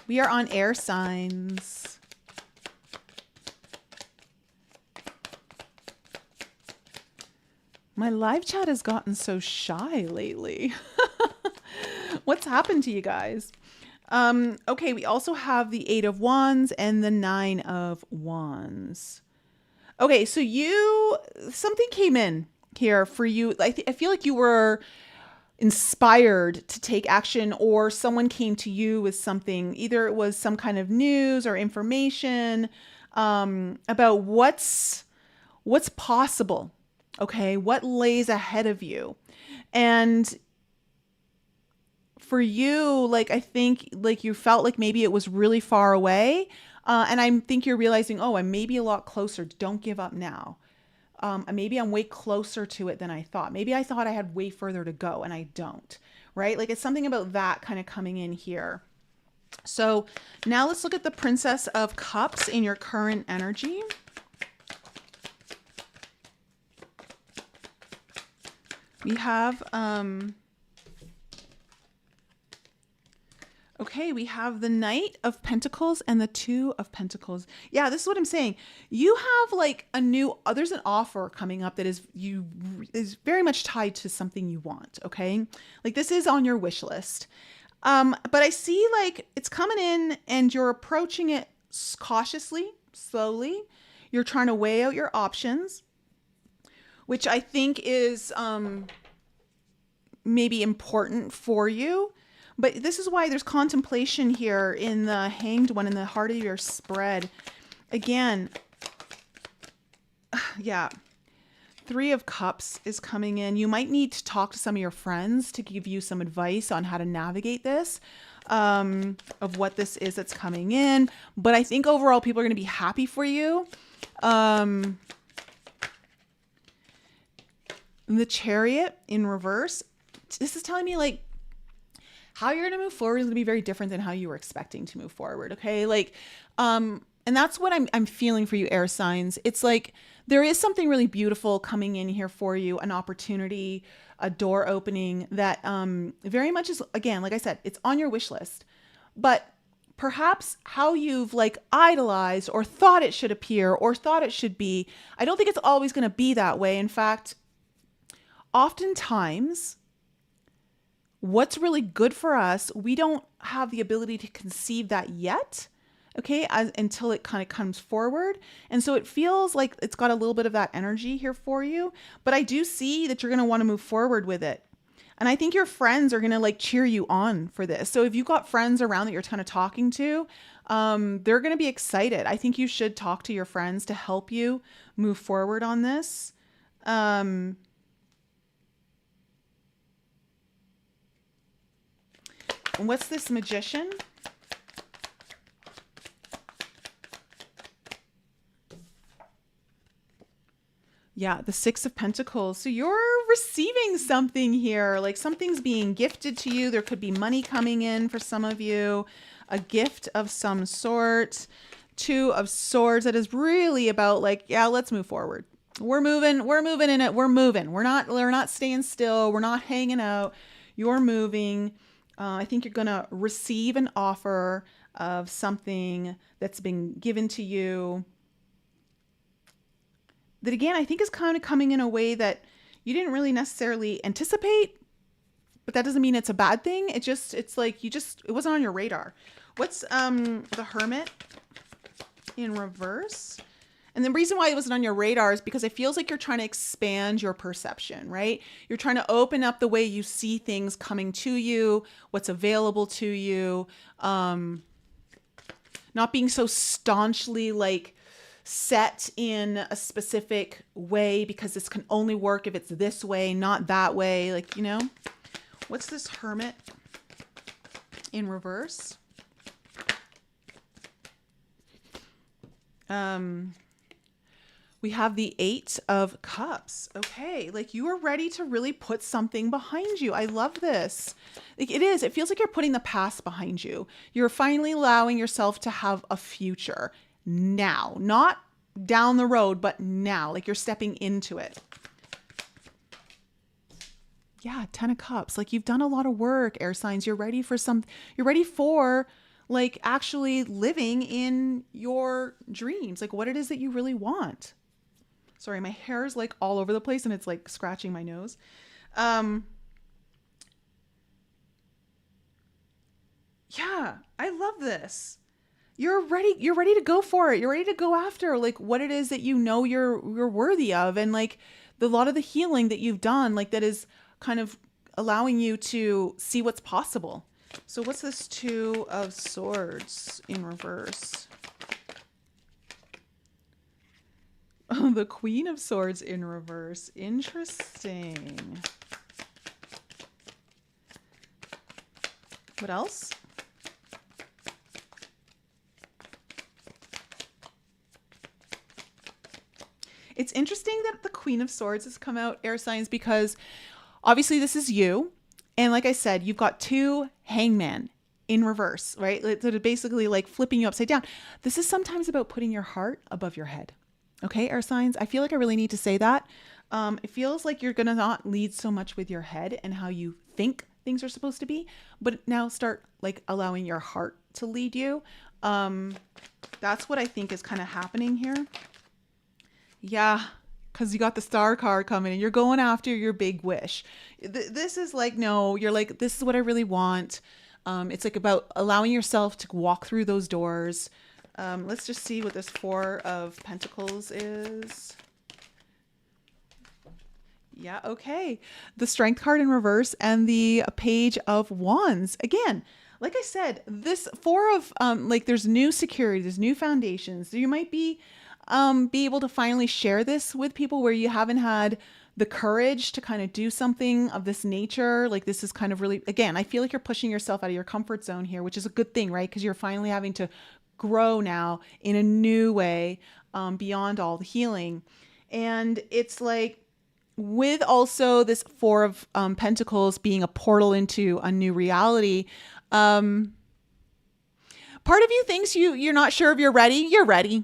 We are on air signs. My live chat has gotten so shy lately. What's happened to you guys? Okay, we also have the Eight of Wands and the Nine of Wands. Okay, so something came in here for you. I feel like you were inspired to take action, or someone came to you with something. Either it was some kind of news or information about what's possible. Okay, what lays ahead of you. And for you, I think you felt like maybe it was really far away. And I think you're realizing, oh, I'm maybe a lot closer. Don't give up now. Maybe I'm way closer to it than I thought. Maybe I thought I had way further to go and I don't, right? It's something about that kind of coming in here. So now let's look at the Princess of Cups in your current energy. We have, Okay, we have the Knight of Pentacles and the Two of Pentacles. Yeah, this is what I'm saying. You have like a new, there's an offer coming up that is very much tied to something you want, okay? Like this is on your wish list. But I see like it's coming in and you're approaching it cautiously, slowly. You're trying to weigh out your options, which I think is maybe important for you. But this is why there's contemplation here in the Hanged One in the heart of your spread. Again, yeah. Three of Cups is coming in. You might need to talk to some of your friends to give you some advice on how to navigate this, of what this is that's coming in. But I think overall people are going to be happy for you. The Chariot in reverse. This is telling me like, how you're going to move forward is going to be very different than how you were expecting to move forward. Okay. Like, and that's what I'm feeling for you, air signs. It's like, there is something really beautiful coming in here for you, an opportunity, a door opening that, very much is, again, like I said, it's on your wish list, but perhaps how you've like idolized or thought it should appear or thought it should be. I don't think it's always going to be that way. In fact, oftentimes, what's really good for us, we don't have the ability to conceive that yet, okay, until it kind of comes forward. And so it feels like it's got a little bit of that energy here for you. But I do see that you're going to want to move forward with it. And I think your friends are going to like cheer you on for this. So if you've got friends around that you're kind of talking to, they're going to be excited. I think you should talk to your friends to help you move forward on this. And what's this Magician? Yeah, the Six of Pentacles. So you're receiving something here, like something's being gifted to you. There could be money coming in for some of you, a gift of some sort. Two of Swords. That is really about like, yeah, let's move forward. We're moving in it. We're moving. We're not staying still. We're not hanging out. You're moving. I think you're going to receive an offer of something that's been given to you that, again, I think is kind of coming in a way that you didn't really necessarily anticipate, but that doesn't mean it's a bad thing. It's like it wasn't on your radar. What's the Hermit in reverse? And the reason why it wasn't on your radar is because it feels like you're trying to expand your perception, right? You're trying to open up the way you see things coming to you, what's available to you, not being so staunchly like set in a specific way because this can only work if it's this way, not that way. Like, you know, what's this Hermit in reverse? We have the Eight of Cups. Okay, like you are ready to really put something behind you. I love this. Like it is. It feels like you're putting the past behind you. You're finally allowing yourself to have a future now, not down the road, but now. Like you're stepping into it. Yeah, 10 of Cups. Like you've done a lot of work, air signs. You're ready for like actually living in your dreams, like what it is that you really want. Sorry, my hair is like all over the place and it's like scratching my nose. Yeah, I love this. You're ready to go for it. You're ready to go after like what it is that you know you're worthy of, and like a lot of the healing that you've done, like that is kind of allowing you to see what's possible. So what's this Two of Swords in reverse? Oh, the Queen of Swords in reverse. Interesting. What else? It's interesting that the Queen of Swords has come out, air signs, because obviously this is you. And like I said, you've got two Hangman in reverse, right? That are basically like flipping you upside down. This is sometimes about putting your heart above your head. Okay, air signs. I feel like I really need to say that. It feels like you're going to not lead so much with your head and how you think things are supposed to be, but now start like allowing your heart to lead you. That's what I think is kind of happening here. Yeah, because you got the star card coming and you're going after your big wish. This is like, no, you're like, this is what I really want. It's like about allowing yourself to walk through those doors. Let's just see what this Four of Pentacles is. Yeah, okay. The Strength card in reverse and the Page of Wands. Again, like I said, this Four of, like there's new security, there's new foundations. You might be able to finally share this with people where you haven't had the courage to kind of do something of this nature. Like this is kind of really, again, I feel like you're pushing yourself out of your comfort zone here, which is a good thing, right? Because you're finally having to grow now in a new way, beyond all the healing. And it's like, with also this Four of Pentacles being a portal into a new reality, part of you thinks you're not sure if you're ready. You're ready.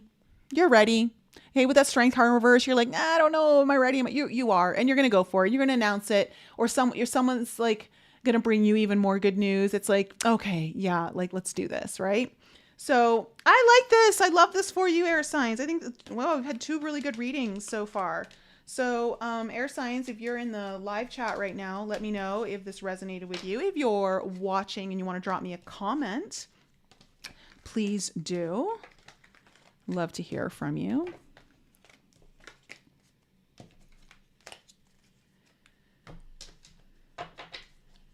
You're ready. Hey, with that Strength card in reverse, you're like, I don't know, am I ready? You are, and you're gonna go for it. You're gonna announce it, or someone's like gonna bring you even more good news. It's like, okay, yeah, like let's do this, right? So I like this. I love this for you, air signs. I think, well, I've had 2 really good readings so far. So air signs, if you're in the live chat right now, let me know if this resonated with you. If you're watching and you want to drop me a comment, please do. Love to hear from you.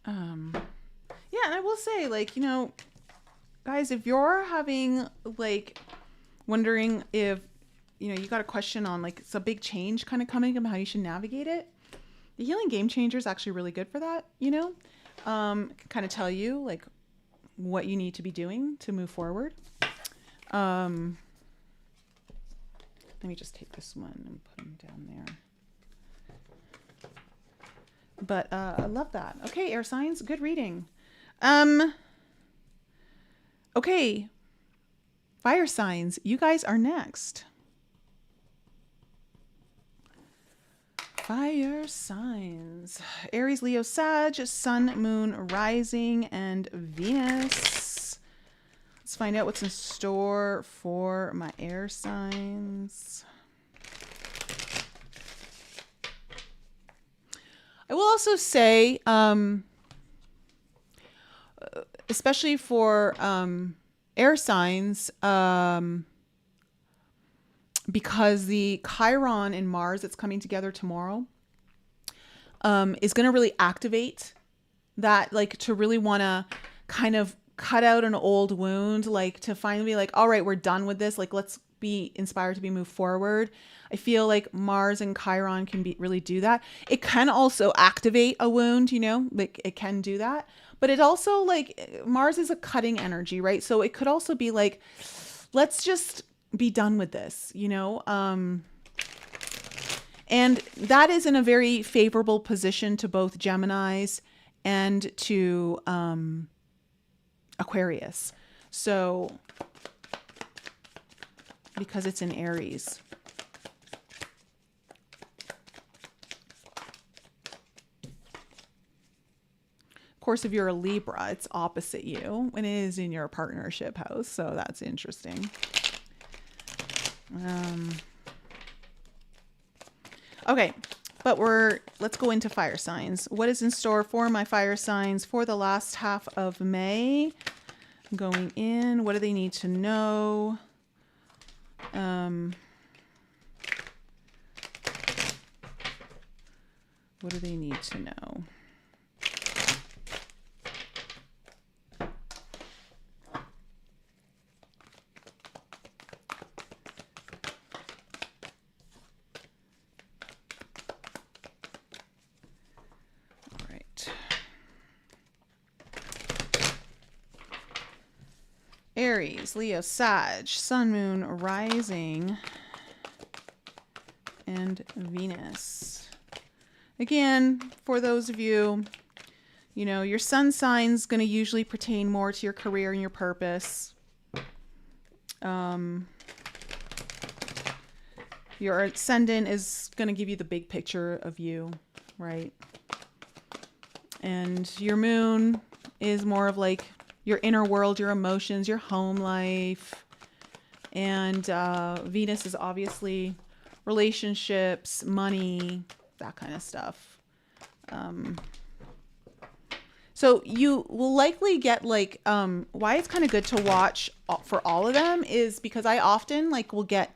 Yeah, and I will say, like, you know, guys, if you're having like wondering if, you know, you got a question on like it's a big change kind of coming and how you should navigate it, the Healing Game Changer is actually really good for that, you know, kind of tell you like what you need to be doing to move forward. Let me just take this one and put him down there. But I love that. Okay, air signs, good reading. Okay, fire signs, you guys are next. Fire signs. Aries, Leo, Sag, Sun, Moon, Rising, and Venus. Let's find out what's in store for my air signs. I will also say, especially for air signs, because the Chiron and Mars that's coming together tomorrow is going to really activate that, like to really want to kind of cut out an old wound, like to finally be like, all right, we're done with this. Like, let's be inspired to be moved forward. I feel like Mars and Chiron can really do that. It can also activate a wound, you know, like it can do that. But it also, like, Mars is a cutting energy, right? So it could also be like, let's just be done with this, you know? And that is in a very favorable position to both Geminis and to Aquarius. So, because it's in Aries. Of course, if you're a Libra, it's opposite you when it is in your partnership house. So that's interesting. Okay, but let's go into fire signs. What is in store for my fire signs for the last half of May? Going in, what do they need to know? What do they need to know? Aries, Leo, Sag, Sun, Moon, Rising, and Venus. Again, for those of you, you know, your sun sign's going to usually pertain more to your career and your purpose. Your ascendant is going to give you the big picture of you, right? And your moon is more of like your inner world, your emotions, your home life. And Venus is obviously relationships, money, that kind of stuff. So you will likely get like, why it's kind of good to watch for all of them is because I often like will get,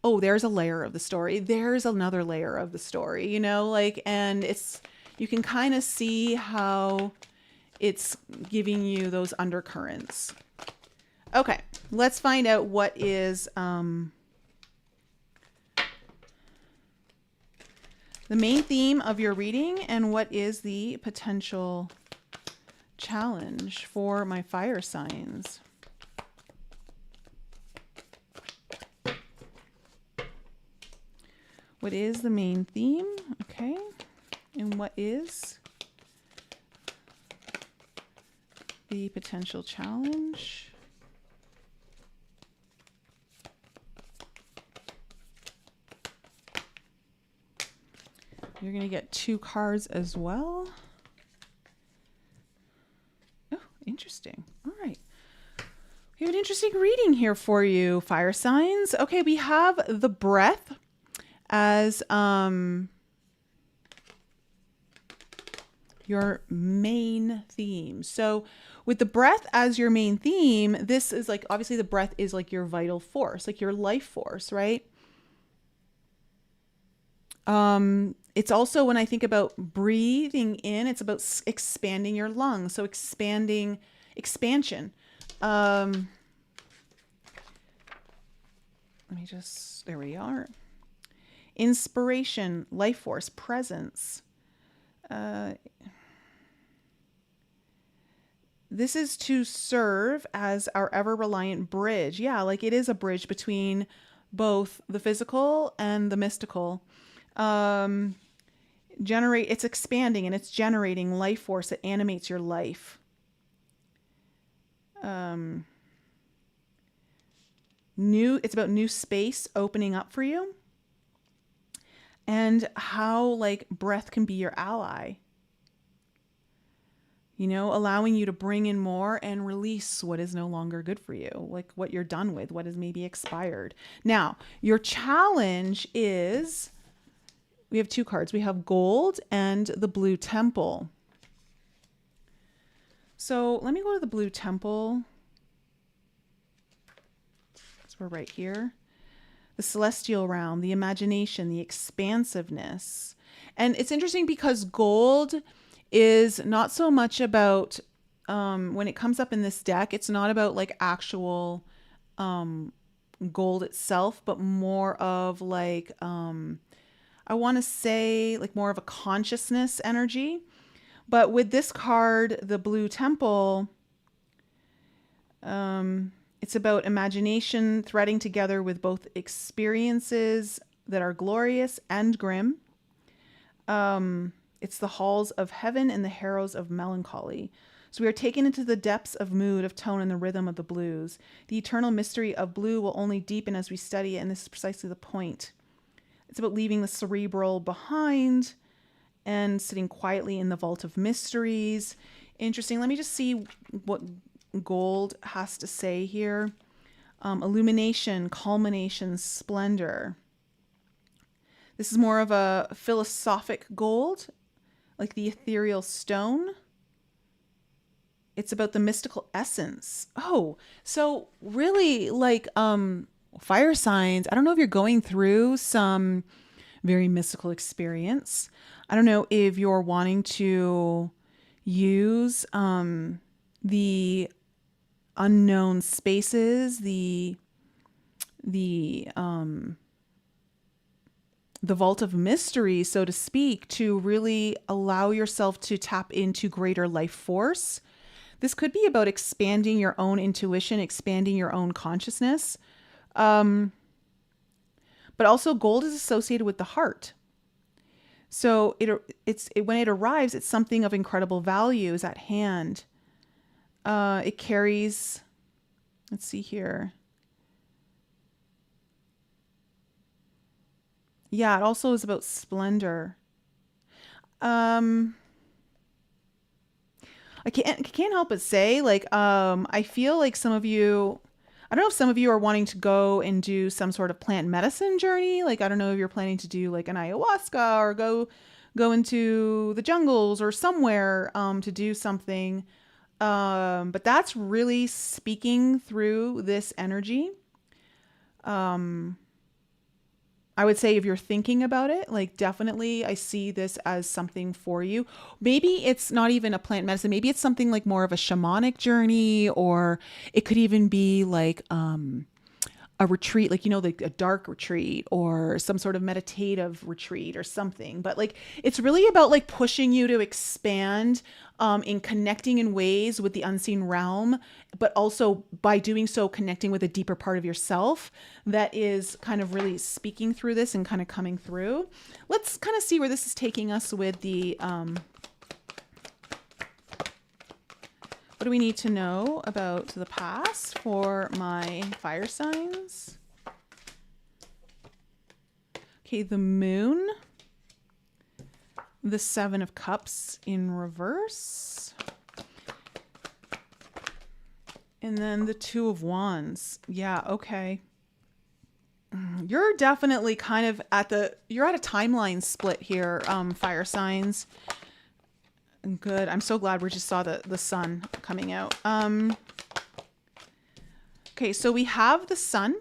oh, there's a layer of the story. There's another layer of the story, you know, like, and it's, you can kind of see how it's giving you those undercurrents. Okay, let's find out what is the main theme of your reading and what is the potential challenge for my fire signs. What is the main theme? Okay. And what is the potential challenge? You're going to get 2 cards as well. Oh, interesting. All right. We have an interesting reading here for you, fire signs. Okay, we have the breath as your main theme. So with the breath as your main theme, this is like, obviously the breath is like your vital force, like your life force, right? It's also, when I think about breathing in, it's about expanding your lungs. So expansion. Let me just, there we are. Inspiration, life force, presence. This is to serve as our ever-reliant bridge. Yeah, like it is a bridge between both the physical and the mystical. It's expanding and it's generating life force that animates your life. It's about new space opening up for you, and how like breath can be your ally. You know, allowing you to bring in more and release what is no longer good for you, like what you're done with, what is maybe expired. Now, your challenge is, we have 2 cards. We have gold and the blue temple. So let me go to the blue temple. So we're right here. The celestial realm, the imagination, the expansiveness. And it's interesting because gold is not so much about, when it comes up in this deck, it's not about like actual gold itself, but more of like, I want to say like more of a consciousness energy. But with this card, the blue temple, it's about imagination threading together with both experiences that are glorious and grim. It's the halls of heaven and the harrows of melancholy. So we are taken into the depths of mood, of tone, and the rhythm of the blues. The eternal mystery of blue will only deepen as we study it, and this is precisely the point. It's about leaving the cerebral behind and sitting quietly in the vault of mysteries. Interesting. Let me just see what gold has to say here. Illumination, culmination, splendor. This is more of a philosophic gold, like the ethereal stone. It's about the mystical essence. Oh, so really like fire signs. I don't know if you're going through some very mystical experience. I don't know if you're wanting to use the unknown spaces, the vault of mystery, so to speak, to really allow yourself to tap into greater life force. This could be about expanding your own intuition, expanding your own consciousness. But also gold is associated with the heart. So when it arrives, it's something of incredible value is at hand. It carries, let's see here. Yeah, it also is about splendor. I can't help but say, like, I feel like some of you, I don't know if some of you are wanting to go and do some sort of plant medicine journey. Like, I don't know if you're planning to do like an ayahuasca or go into the jungles or somewhere to do something. But that's really speaking through this energy. Um, I would say if you're thinking about it, like definitely I see this as something for you. Maybe it's not even a plant medicine. Maybe it's something like more of a shamanic journey, or it could even be like a retreat, like, like a dark retreat or some sort of meditative retreat or something. But like, it's really about like pushing you to expand in connecting in ways with the unseen realm, but also by doing so, connecting with a deeper part of yourself that is kind of really speaking through this and kind of coming through. Let's kind of see where this is taking us with the, what do we need to know about the past for my fire signs? Okay, the moon, the 7 of Cups in reverse, and then the 2 of Wands. Yeah, okay. You're definitely kind of you're at a timeline split here, fire signs. Good. I'm so glad we just saw the sun coming out. Okay, so we have the sun.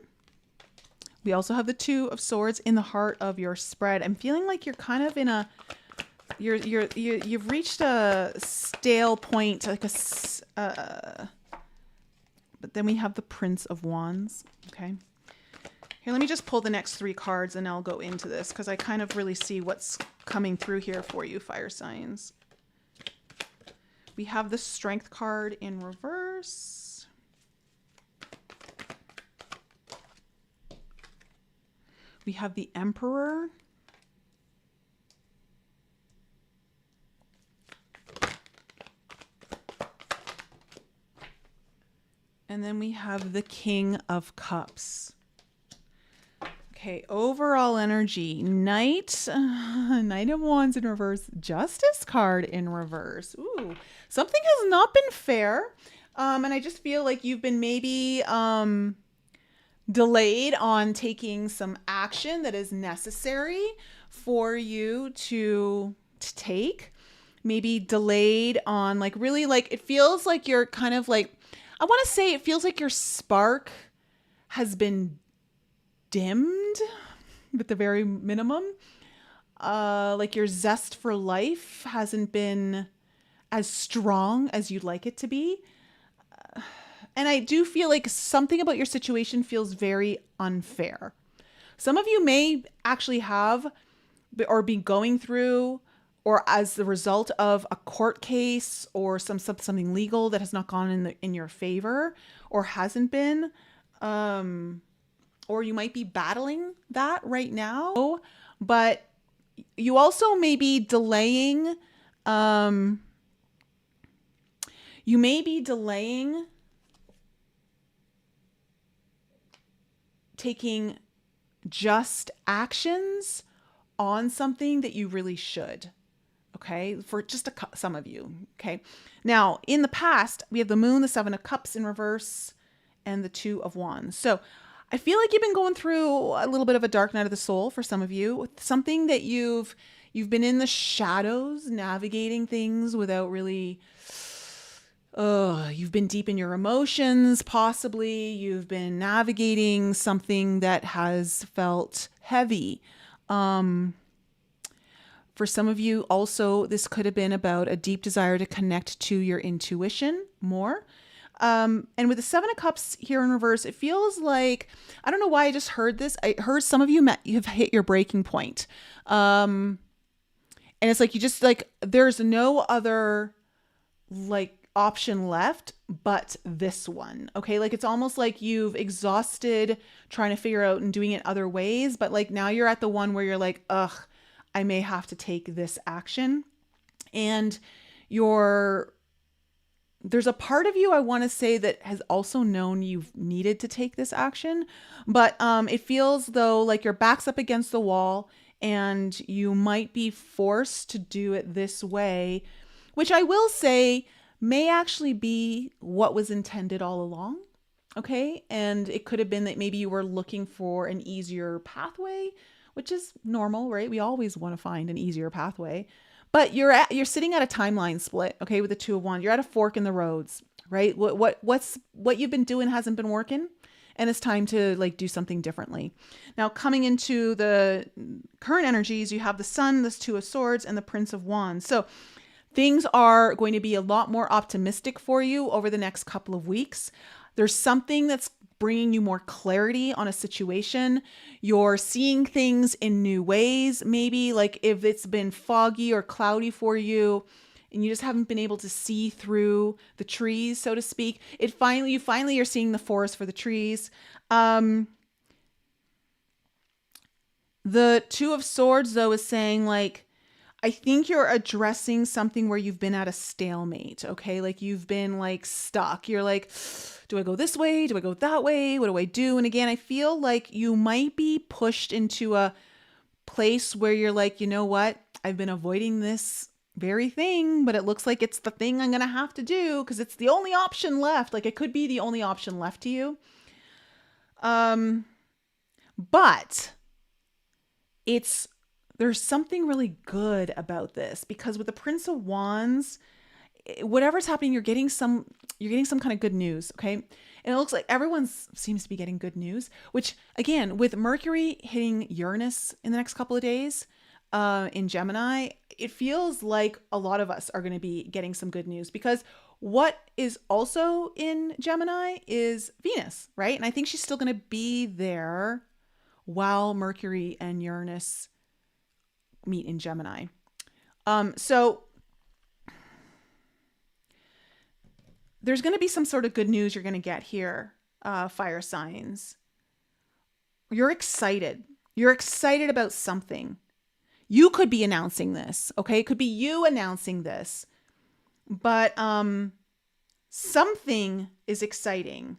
We also have the 2 of Swords in the heart of your spread. I'm feeling like you're kind of in you've reached a stale point, like but then we have the Prince of Wands. Okay. Here, let me just pull the next 3 cards and I'll go into this because I kind of really see what's coming through here for you, fire signs. We have the Strength card in reverse. We have the Emperor. And then we have the King of Cups. Okay, overall energy, Knight of Wands in reverse, Justice card in reverse. Ooh, something has not been fair. And I just feel like you've been maybe delayed on taking some action that is necessary for you to take. Maybe delayed on like really like, it feels like you're kind of like, I want to say it feels like your spark has been dimmed at the very minimum. Like your zest for life hasn't been as strong as you'd like it to be. And I do feel like something about your situation feels very unfair. Some of you may actually have or be going through or as the result of a court case or something legal that has not gone in your favor or hasn't been. Or you might be battling that right now, but you also may be delaying, taking just actions on something that you really should. Okay, for just some of you. Okay, now in the past, we have the Moon, the 7 of Cups in reverse, and the 2 of Wands. So I feel like you've been going through a little bit of a dark night of the soul for some of you. Something that you've been in the shadows, navigating things without really. You've been deep in your emotions, possibly. You've been navigating something that has felt heavy. For some of you also, this could have been about a deep desire to connect to your intuition more. And with the 7 of Cups here in reverse, it feels like, I don't know why I just heard this. I heard some of you have hit your breaking point. And it's like, you just like, there's no other like option left but this one. Okay. Like, it's almost like you've exhausted trying to figure out and doing it other ways. But like, now you're at the one where you're like, ugh, I may have to take this action. And there's a part of you, I want to say, that has also known you've needed to take this action, but it feels though like your back's up against the wall and you might be forced to do it this way, which I will say may actually be what was intended all along. Okay. And it could have been that maybe you were looking for an easier pathway, which is normal, right? We always want to find an easier pathway. But you're sitting at a timeline split, okay, with the Two of Wands. You're at a fork in the roads, right? What you've been doing hasn't been working, and it's time to like do something differently. Now, coming into the current energies, you have the Sun, this Two of Swords, and the Prince of Wands. So things are going to be a lot more optimistic for you over the next couple of weeks. There's something that's bringing you more clarity on a situation. You're seeing things in new ways. Maybe like if it's been foggy or cloudy for you and you just haven't been able to see through the trees, so to speak, you finally are seeing the forest for the trees. The Two of Swords, though, is saying like, I think you're addressing something where you've been at a stalemate, okay? Like you've been like stuck. You're like, do I go this way? Do I go that way? What do I do? And again, I feel like you might be pushed into a place where you're like, you know what? I've been avoiding this very thing, but it looks like it's the thing I'm going to have to do because it's the only option left. Like it could be the only option left to you. But there's something really good about this because with the Prince of Wands, whatever's happening, you're getting some kind of good news, okay? And it looks like everyone seems to be getting good news, which again, with Mercury hitting Uranus in the next couple of days, in Gemini, it feels like a lot of us are going to be getting some good news because what is also in Gemini is Venus, right? And I think she's still going to be there while Mercury and Uranus meet in Gemini. So there's going to be some sort of good news you're going to get here, fire signs. You're excited. You're excited about something. You could be announcing this, okay? It could be you announcing this. But something is exciting.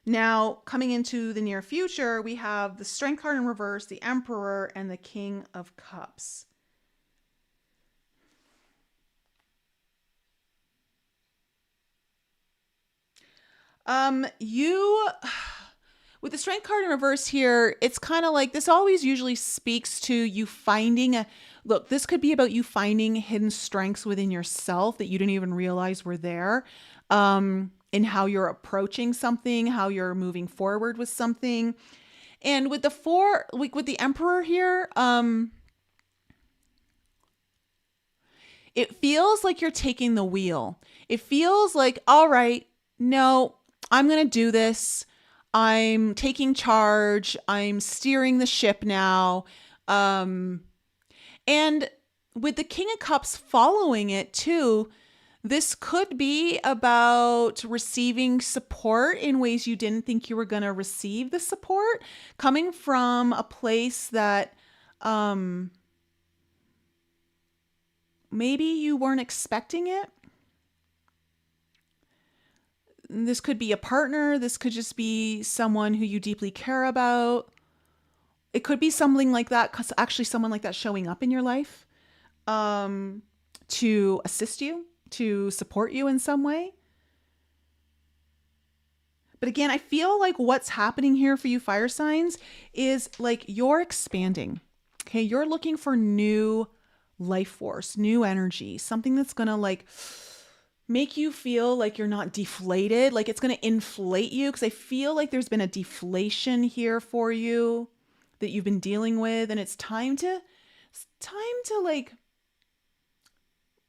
Now, coming into the near future, we have the Strength card in reverse, the Emperor, and the King of Cups. With the Strength card in reverse here, it's kind of like this always usually speaks to you finding this could be about you finding hidden strengths within yourself that you didn't even realize were there. In how you're approaching something, how you're moving forward with something. And with the Emperor here, it feels like you're taking the wheel. It feels like, all right, no, I'm going to do this. I'm taking charge. I'm steering the ship now. And with the King of Cups following it too, this could be about receiving support in ways you didn't think you were going to receive the support, coming from a place that maybe you weren't expecting it. This could be a partner. This could just be someone who you deeply care about. It could be something like that, actually someone like that showing up in your life to assist you, to support you in some way. But again, I feel like what's happening here for you fire signs is like you're expanding. Okay, you're looking for new life force, new energy, something that's going to like make you feel like you're not deflated, like it's going to inflate you, because I feel like there's been a deflation here for you that you've been dealing with, and it's time to like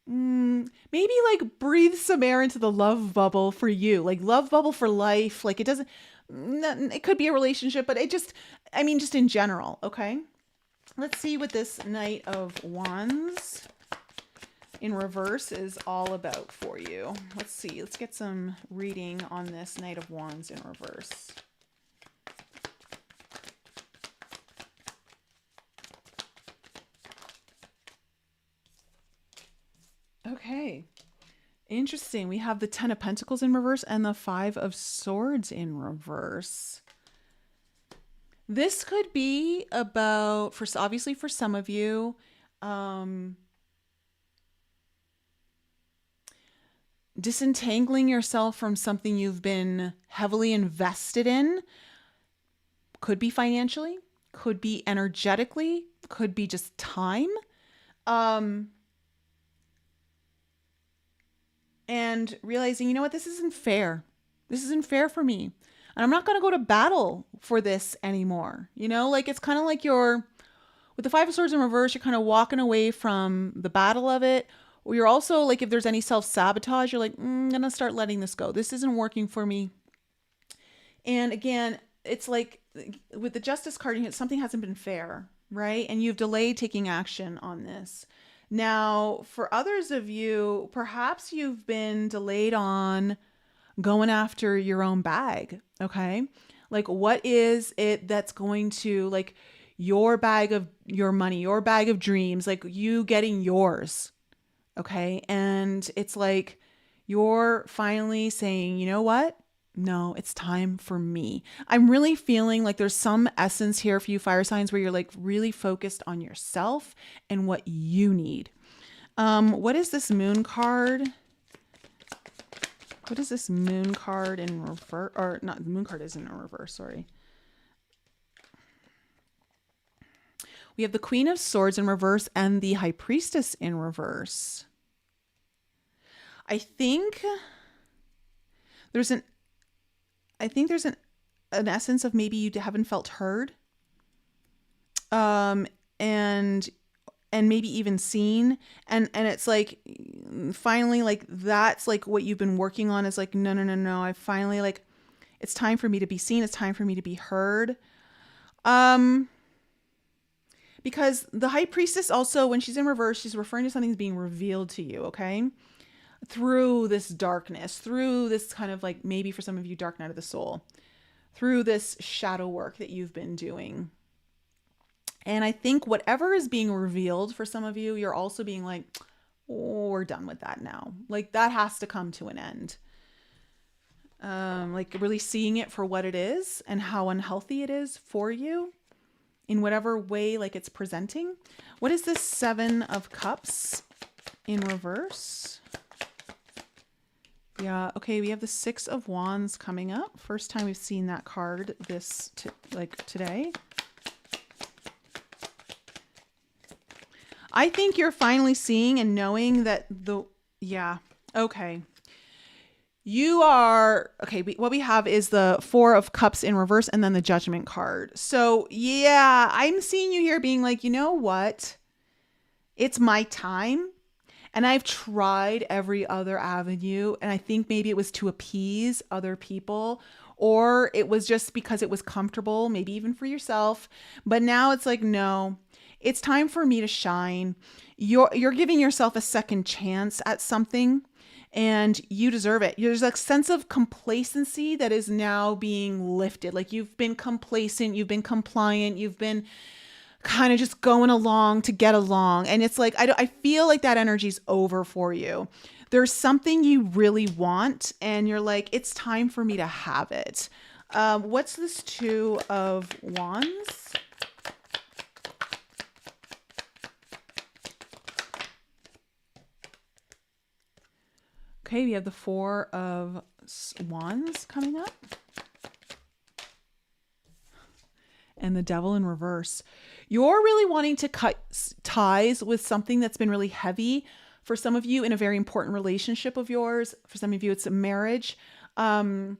maybe like breathe some air into the love bubble for you, like love bubble for life. Like it could be a relationship, but just in general. Okay, let's see what this Knight of Wands in reverse is all about for you. Let's see. Let's get some reading on this Knight of Wands in reverse. Okay. Interesting. We have the Ten of Pentacles in reverse and the Five of Swords in reverse. This could be about, obviously for some of you, disentangling yourself from something you've been heavily invested in. Could be financially, could be energetically, could be just time. And realizing, you know what, this isn't fair. This isn't fair for me. And I'm not going to go to battle for this anymore. You know, like it's kind of like with the Five of Swords in reverse, you're kind of walking away from the battle of it. Or you're also like, if there's any self-sabotage, you're like, I'm going to start letting this go. This isn't working for me. And again, it's like with the Justice card, something hasn't been fair, right? And you've delayed taking action on this. Now, for others of you, perhaps you've been delayed on going after your own bag, okay? Like, what is it that's going to, like, your bag of your money, your bag of dreams, like you getting yours, okay? And it's like you're finally saying, you know what? No, it's time for me. I'm really feeling like there's some essence here for you fire signs where you're like really focused on yourself and what you need. What is this moon card? What is this moon card in reverse? Or not, the moon card isn't in reverse, sorry. We have the Queen of Swords in reverse and the High Priestess in reverse. I think there's an essence of maybe you haven't felt heard, and maybe even seen, and it's like finally, like that's like what you've been working on is like no, I finally, like, it's time for me to be seen, it's time for me to be heard, because the High Priestess also, when she's in reverse, she's referring to something being revealed to you, okay? Through this darkness, through this kind of like, maybe for some of you, dark night of the soul, through this shadow work that you've been doing. And I think whatever is being revealed for some of you, you're also being like, oh, we're done with that now. Like that has to come to an end. Like really seeing it for what it is and how unhealthy it is for you in whatever way, like it's presenting. What is this Seven of Cups in reverse? Yeah, okay, we have the Six of Wands coming up. First time we've seen that card today. I think you're finally seeing and knowing that okay. You are, okay, what we have is the Four of Cups in reverse and then the Judgment card. So yeah, I'm seeing you here being like, you know what? It's my time. And I've tried every other avenue, and I think maybe it was to appease other people, or it was just because it was comfortable, maybe even for yourself. But now it's like, no, it's time for me to shine. You're giving yourself a second chance at something, and you deserve it. There's a sense of complacency that is now being lifted. Like you've been complacent, you've been compliant, you've been kind of just going along to get along. And it's like, I feel like that energy's over for you. There's something you really want and you're like, it's time for me to have it. What's this Two of Wands? Okay, we have the Four of Wands coming up. And the Devil in reverse. You're really wanting to cut ties with something that's been really heavy for some of you in a very important relationship of yours. For some of you, it's a marriage. For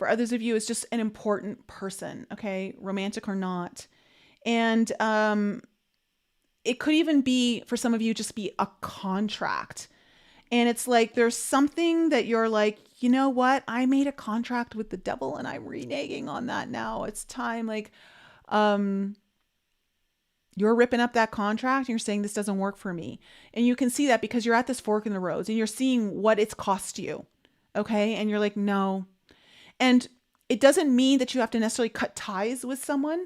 others of you, it's just an important person, okay, romantic or not. And it could even be, for some of you, just be a contract. And it's like, there's something that you're like, you know what? I made a contract with the devil and I'm reneging on that now. It's time. Like, you're ripping up that contract and you're saying this doesn't work for me. And you can see that because you're at this fork in the roads and you're seeing what it's cost you. Okay. And you're like, no. And it doesn't mean that you have to necessarily cut ties with someone.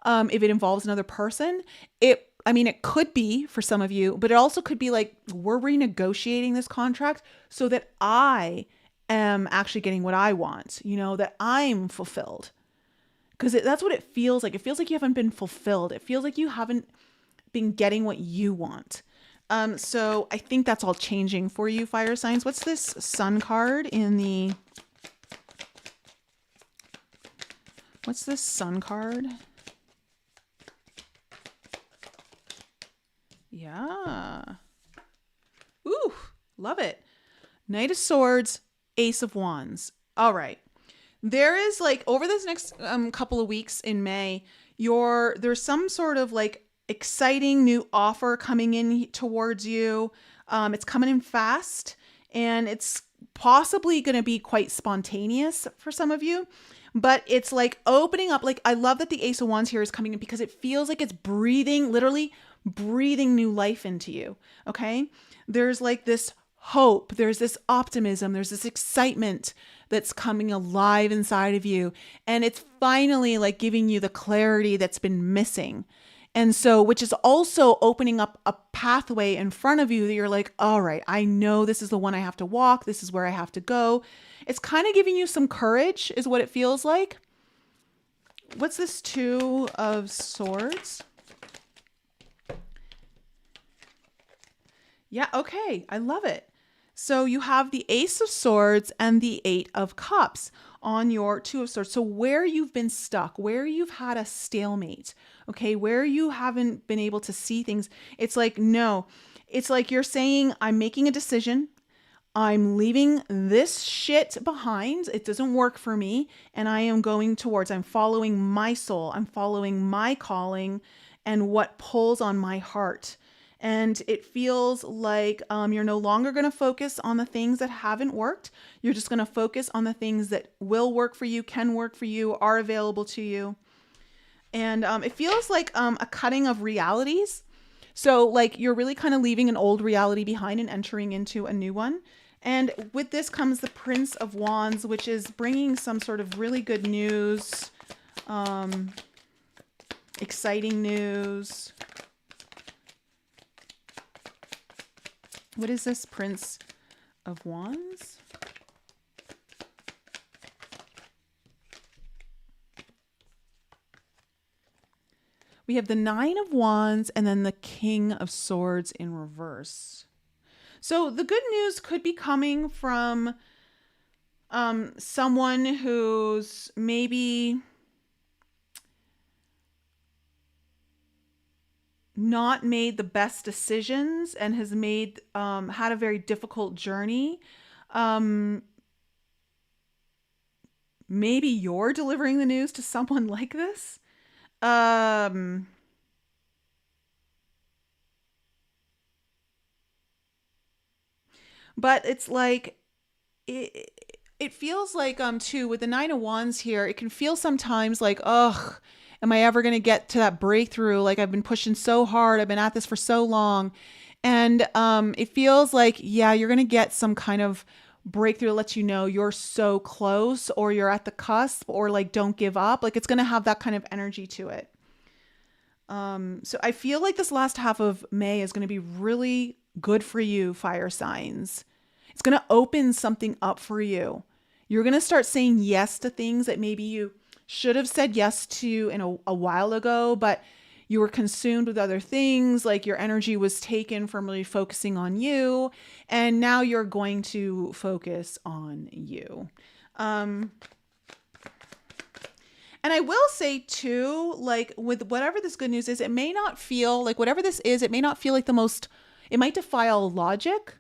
If it involves another person, it could be for some of you, but it also could be like, we're renegotiating this contract so that I am actually getting what I want, that I'm fulfilled. Because that's what it feels like. It feels like you haven't been fulfilled. It feels like you haven't been getting what you want. So I think that's all changing for you, fire signs. What's this sun card in the... What's this sun card? Yeah. Ooh, love it. Knight of Swords, Ace of Wands. All right. There is like over this next couple of weeks in May, there's some sort of like exciting new offer coming in towards you. It's coming in fast and it's possibly going to be quite spontaneous for some of you. But it's like opening up. Like I love that the Ace of Wands here is coming in because it feels like it's breathing, literally breathing new life into you. Okay. There's like this hope. There's this optimism. There's this excitement that's coming alive inside of you. And it's finally like giving you the clarity that's been missing. And so, which is also opening up a pathway in front of you that you're like, all right, I know this is the one I have to walk. This is where I have to go. It's kind of giving you some courage is what it feels like. What's this Two of Swords? Yeah, okay. I love it. So you have the Ace of Swords and the Eight of Cups on your Two of Swords. So where you've been stuck, where you've had a stalemate, okay, where you haven't been able to see things, it's like, no, it's like you're saying, I'm making a decision. I'm leaving this shit behind. It doesn't work for me. And I'm following my soul. I'm following my calling and what pulls on my heart. And it feels like you're no longer going to focus on the things that haven't worked. You're just going to focus on the things that will work for you, can work for you, are available to you. And it feels like a cutting of realities. So like you're really kind of leaving an old reality behind and entering into a new one. And with this comes the Prince of Wands, which is bringing some sort of really good news, exciting news. What is this Prince of Wands? We have the Nine of Wands and then the King of Swords in reverse. So the good news could be coming from someone who's maybe not made the best decisions and has made had a very difficult journey. Maybe you're delivering the news to someone like this. But it's like it feels like too with the Nine of Wands here, it can feel sometimes like, ugh, am I ever going to get to that breakthrough? Like I've been pushing so hard. I've been at this for so long. And it feels like, yeah, you're going to get some kind of breakthrough that lets you know you're so close or you're at the cusp or like don't give up. Like it's going to have that kind of energy to it. So I feel like this last half of May is going to be really good for you, fire signs. It's going to open something up for you. You're going to start saying yes to things that maybe you should have said yes to a while ago, but you were consumed with other things. Like your energy was taken from really focusing on you. And now you're going to focus on you. And I will say too, like with whatever this good news is, it may not feel like whatever this is, it may not feel like it might defy all logic,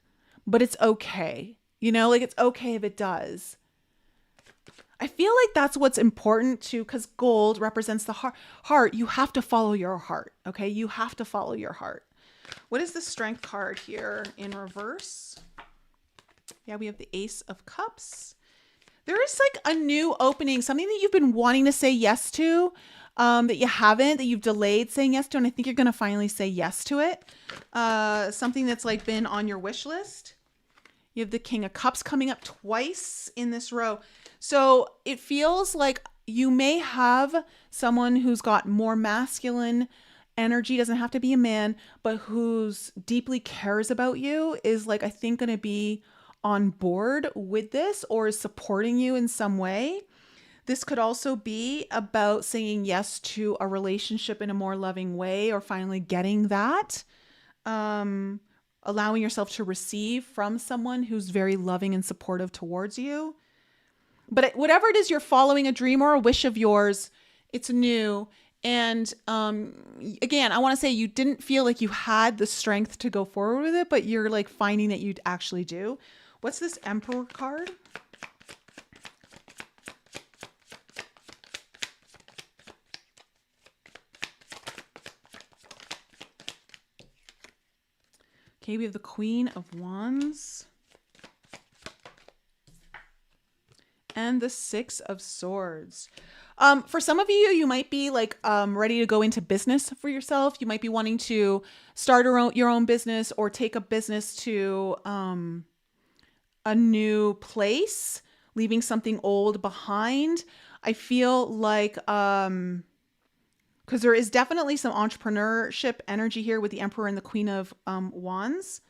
but it's okay. You know, like it's okay if it does. I feel like that's what's important too, because gold represents the heart. You have to follow your heart. Okay. You have to follow your heart. What is the Strength card here in reverse? Yeah, we have the Ace of Cups. There is like a new opening, something that you've been wanting to say yes to, that you haven't, that you've delayed saying yes to. And I think you're going to finally say yes to it. Something that's like been on your wish list. You have the King of Cups coming up twice in this row. So it feels like you may have someone who's got more masculine energy, doesn't have to be a man, but who's deeply cares about you is like, I think going to be on board with this or is supporting you in some way. This could also be about saying yes to a relationship in a more loving way or finally getting that. allowing yourself to receive from someone who's very loving and supportive towards you. But whatever it is, you're following a dream or a wish of yours, it's new. And again, I want to say you didn't feel like you had the strength to go forward with it, but you're like finding that you actually do. What's this Emperor card? Okay, we have the Queen of Wands. And the Six of Swords. For some of you, you might be like ready to go into business for yourself. You might be wanting to start your own business or take a business to a new place, leaving something old behind. I feel like, because there is definitely some entrepreneurship energy here with the Emperor and the Queen of Wands.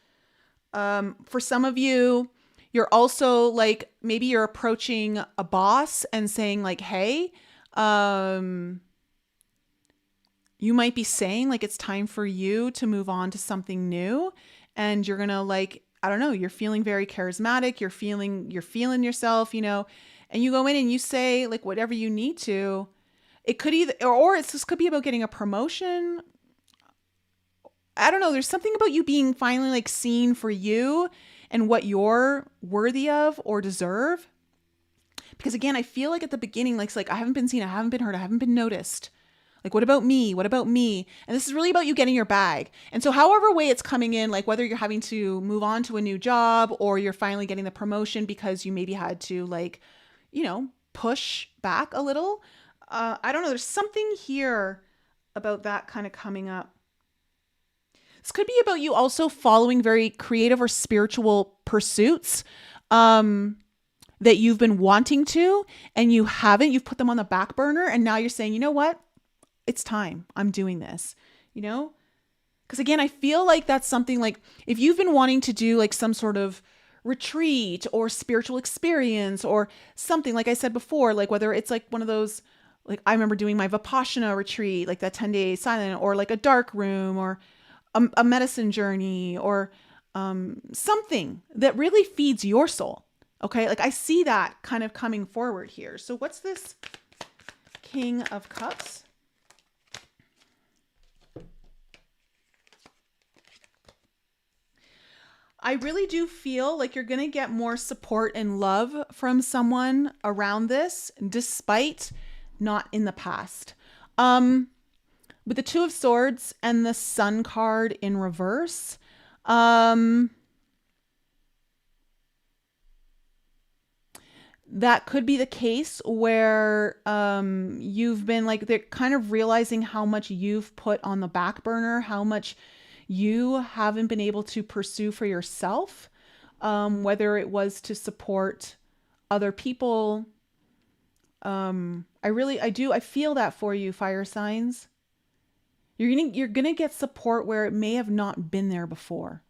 For some of you, you're also like, maybe you're approaching a boss and saying like, hey, you might be saying like, it's time for you to move on to something new. And you're going to like, I don't know, you're feeling very charismatic. You're feeling yourself, you know, and you go in and you say like whatever you need to. It could either, or this could be about getting a promotion. I don't know. There's something about you being finally like seen for you and what you're worthy of or deserve. Because again, I feel like at the beginning, like, it's like I haven't been seen, I haven't been heard, I haven't been noticed. Like, what about me? What about me? And this is really about you getting your bag. And so however way it's coming in, like whether you're having to move on to a new job or you're finally getting the promotion because you maybe had to like, you know, push back a little. I don't know. There's something here about that kind of coming up. This could be about you also following very creative or spiritual pursuits that you've been wanting to, and you haven't. You've put them on the back burner, and now you're saying, you know what? It's time. I'm doing this, you know? Because again, I feel like that's something like if you've been wanting to do like some sort of retreat or spiritual experience or something, like I said before, like whether it's like one of those, like I remember doing my Vipassana retreat, like that 10-day silent, or like a dark room, or a medicine journey, or something that really feeds your soul. Okay. Like I see that kind of coming forward here. So what's this King of Cups? I really do feel like you're going to get more support and love from someone around this, despite not in the past. With the Two of Swords and the Sun card in reverse, that could be the case where you've been like, they're kind of realizing how much you've put on the back burner, how much you haven't been able to pursue for yourself, whether it was to support other people. I feel that for you, fire signs. You're gonna get support where it may have not been there before.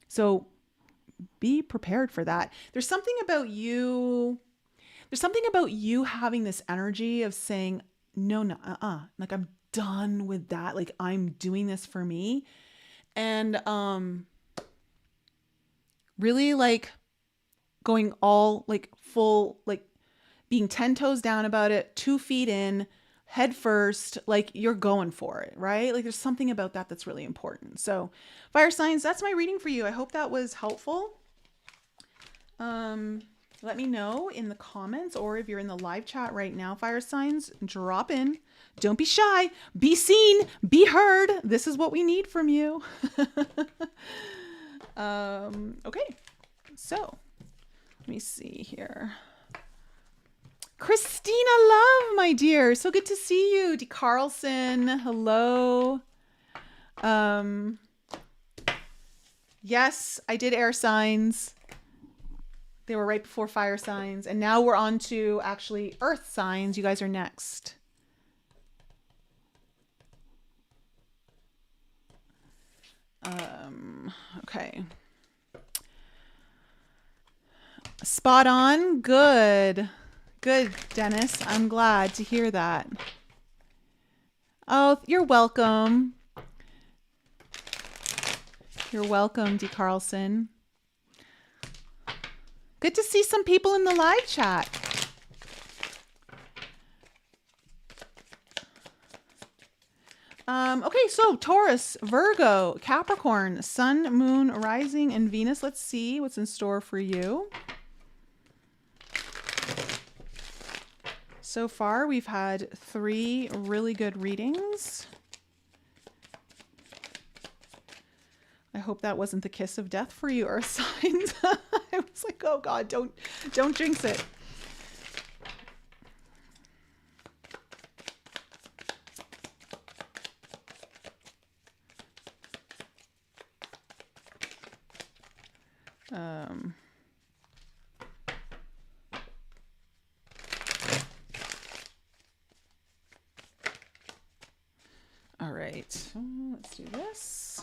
So be prepared for that. There's something about you having this energy of saying, no, like I'm done with that. Like I'm doing this for me. And really like going all like full, like being 10 toes down about it, 2 feet in, head first, like you're going for it, right? Like there's something about that that's really important. So fire signs, that's my reading for you. I hope that was helpful. Let me know in the comments, or if you're in the live chat right now, fire signs, drop in. Don't be shy. Be seen. Be heard. This is what we need from you. Okay. So let me see here. Christina Love, my dear. So good to see you. D. Carlson. Hello. Yes, I did air signs. They were right before fire signs. And now we're on to actually earth signs. You guys are next. Okay. Spot on. Good. Good, Dennis. I'm glad to hear that. Oh, you're welcome. You're welcome, D. Carlson. Good to see some people in the live chat. Okay, so Taurus, Virgo, Capricorn, Sun, Moon, Rising, and Venus. Let's see what's in store for you. So far, we've had 3 really good readings. I hope that wasn't the kiss of death for you, Earth signs. I was like, oh God, don't jinx it. All right, so let's do this.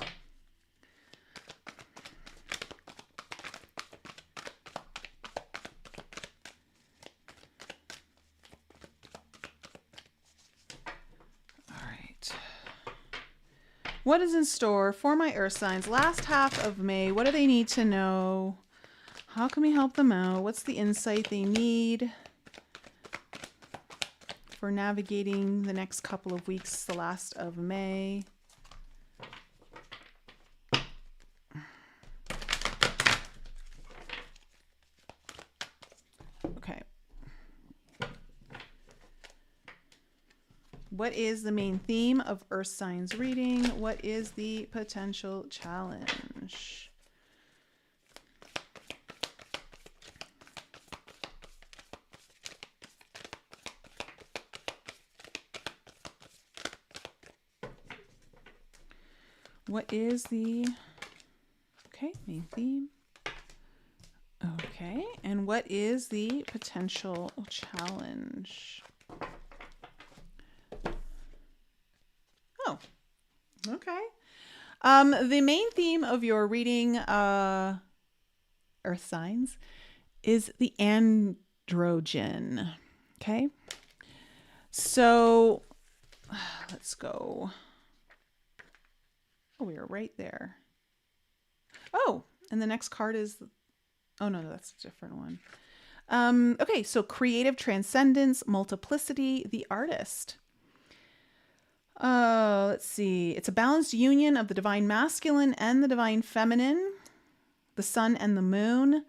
All right. What is in store for my Earth signs last half of May? What do they need to know? How can we help them out? What's the insight they need for navigating the next couple of weeks, the last of May? Okay. What is the main theme of Earth signs reading? What is the potential challenge? What is the, okay, main theme. Okay, and what is the potential challenge? Oh, okay. The main theme of your reading, Earth signs, is the androgen. Okay, so let's go. Oh, we are right there. Oh, and the next card is, oh no, that's a different one. Okay, so creative transcendence, multiplicity, the artist. Let's see. It's a balanced union of the divine masculine and the divine feminine, the sun and the moon.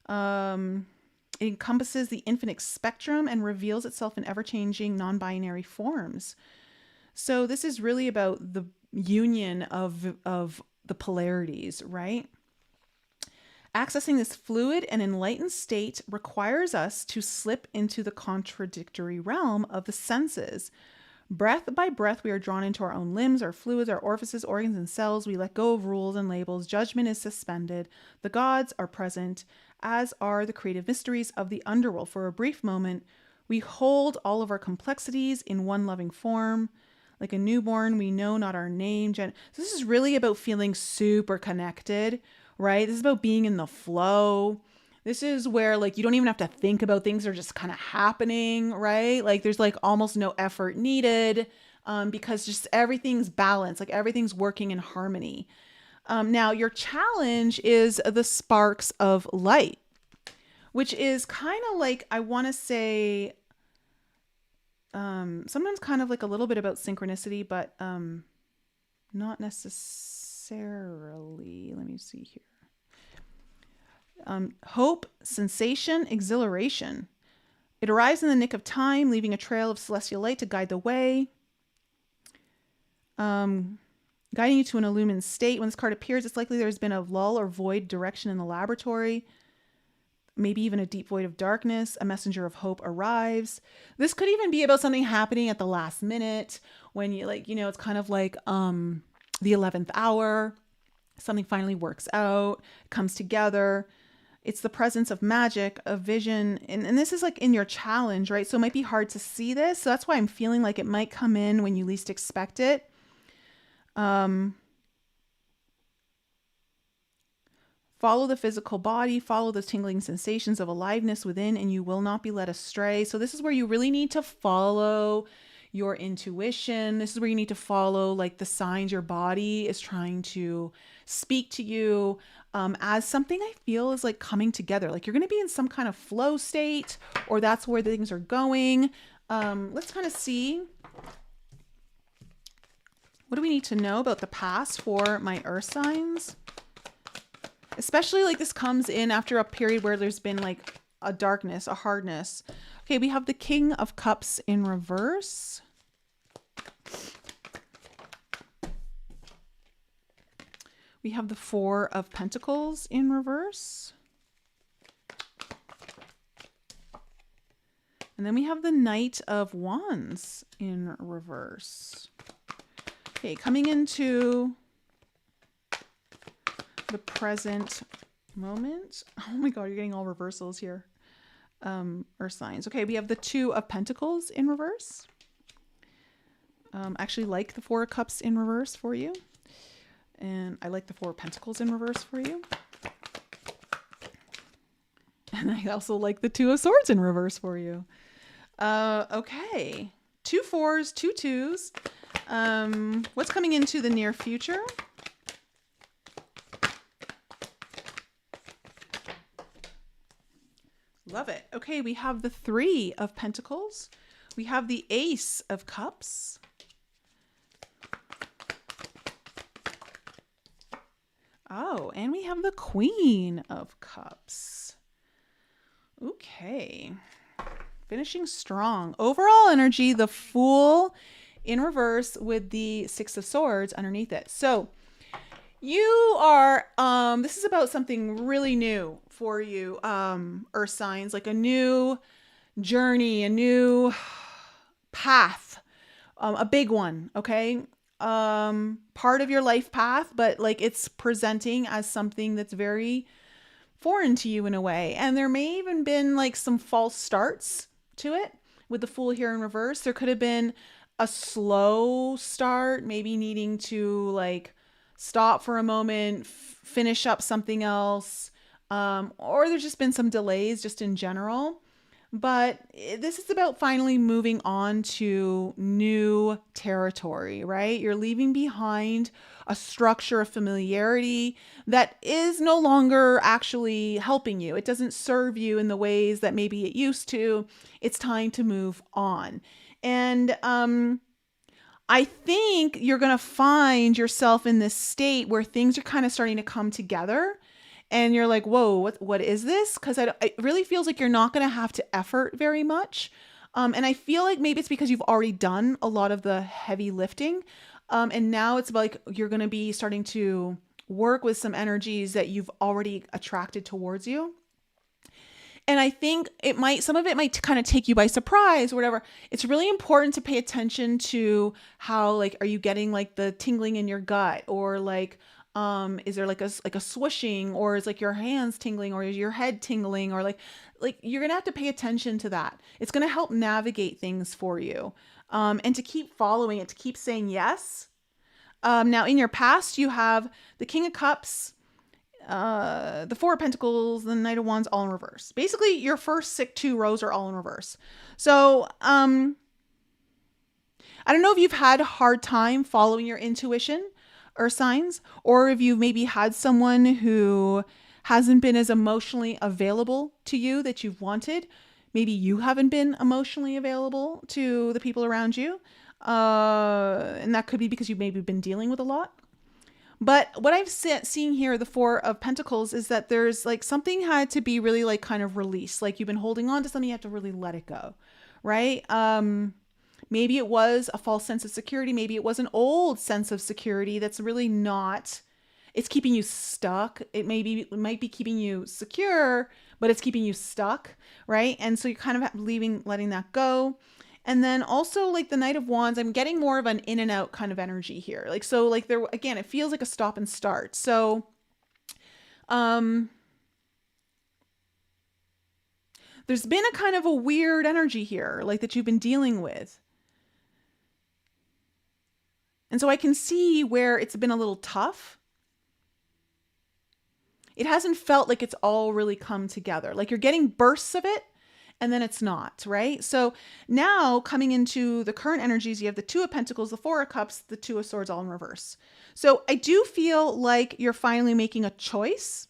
It encompasses the infinite spectrum and reveals itself in ever-changing non-binary forms. So this is really about the union of the polarities, right? Accessing this fluid and enlightened state requires us to slip into the contradictory realm of the senses. Breath by breath, we are drawn into our own limbs, our fluids, our orifices, organs, and cells. We let go of rules and labels. Judgment is suspended. The gods are present, as are the creative mysteries of the underworld. For a brief moment, we hold all of our complexities in one loving form. Like a newborn, we know not our name. So this is really about feeling super connected, right? This is about being in the flow. This is where like you don't even have to think about things, they're just kind of happening, right? Like there's like almost no effort needed because just everything's balanced, like everything's working in harmony. Now your challenge is the sparks of light, which is kind of like, I want to say, sometimes kind of like a little bit about synchronicity, but not necessarily. Let me see here. Hope, sensation, exhilaration. It arrives in the nick of time, leaving a trail of celestial light to guide the way, guiding you to an illumined state. When this card appears, it's likely there's been a lull or void direction in the laboratory, maybe even a deep void of darkness. A messenger of hope arrives. This could even be about something happening at the last minute when you like, you know, it's kind of like the 11th hour. Something finally works out, comes together. It's the presence of magic, of vision. And this is like in your challenge, right? So it might be hard to see this. So that's why I'm feeling like it might come in when you least expect it. Follow the physical body, follow those tingling sensations of aliveness within, and you will not be led astray. So this is where you really need to follow your intuition. This is where you need to follow like the signs your body is trying to speak to you as something I feel is like coming together. Like you're going to be in some kind of flow state, or that's where things are going. Let's kind of see. What do we need to know about the past for my earth signs? Especially like this comes in after a period where there's been like a darkness, a hardness. Okay, we have the King of Cups in reverse. We have the Four of Pentacles in reverse. And then we have the Knight of Wands in reverse. Okay, coming into the present moment. Oh my God, you're getting all reversals here. Earth signs. Okay, we have the Two of Pentacles in reverse. Actually like the Four of Cups in reverse for you. And I like the Four of Pentacles in reverse for you. And I also like the Two of Swords in reverse for you. Okay. 2 4s, 2 2s. What's coming into the near future? Love it. Okay, we have the Three of Pentacles. We have the Ace of Cups. Oh, and we have the Queen of Cups. Okay. Finishing strong. Overall energy, the Fool in reverse with the Six of Swords underneath it. So you are, this is about something really new for you, earth signs, like a new journey, a new path, a big one. Okay. Part of your life path, but like it's presenting as something that's very foreign to you in a way. And there may even been like some false starts to it with the Fool here in reverse. There could have been a slow start, maybe needing to like stop for a moment, finish up something else. Or there's just been some delays just in general. But this is about finally moving on to new territory, right? You're leaving behind a structure of familiarity that is no longer actually helping you. It doesn't serve you in the ways that maybe it used to. It's time to move on. And I think you're going to find yourself in this state where things are kind of starting to come together. And you're like, whoa, what is this? Because it really feels like you're not going to have to effort very much. And I feel like maybe it's because you've already done a lot of the heavy lifting. And now it's like you're going to be starting to work with some energies that you've already attracted towards you. And I think some of it might kind of take you by surprise or whatever. It's really important to pay attention to how, like, are you getting like the tingling in your gut, or like, is there like a swooshing, or is like your hands tingling, or is your head tingling, or like you're going to have to pay attention to that. It's going to help navigate things for you. And to keep following it, to keep saying yes. Now in your past, you have the King of Cups, the Four of Pentacles, the Knight of Wands, all in reverse. Basically your first 2 rows are all in reverse. So, I don't know if you've had a hard time following your intuition or signs, or if you've maybe had someone who hasn't been as emotionally available to you that you've wanted. Maybe you haven't been emotionally available to the people around you. And that could be because you've maybe been dealing with a lot. But what I've seen here, the Four of Pentacles, is that there's like something had to be really like kind of released. Like you've been holding on to something, you have to really let it go. Right? Maybe it was a false sense of security. Maybe it was an old sense of security that's really not, it's keeping you stuck. It might be keeping you secure, but it's keeping you stuck, right? And so you're kind of letting that go. And then also like the Knight of Wands, I'm getting more of an in and out kind of energy here. Like, so like there, again, it feels like a stop and start. So, there's been a kind of a weird energy here, like that you've been dealing with. And so I can see where it's been a little tough. It hasn't felt like it's all really come together. Like you're getting bursts of it, and then it's not, right? So now coming into the current energies, you have the Two of Pentacles, the Four of Cups, the Two of Swords, all in reverse. So I do feel like you're finally making a choice.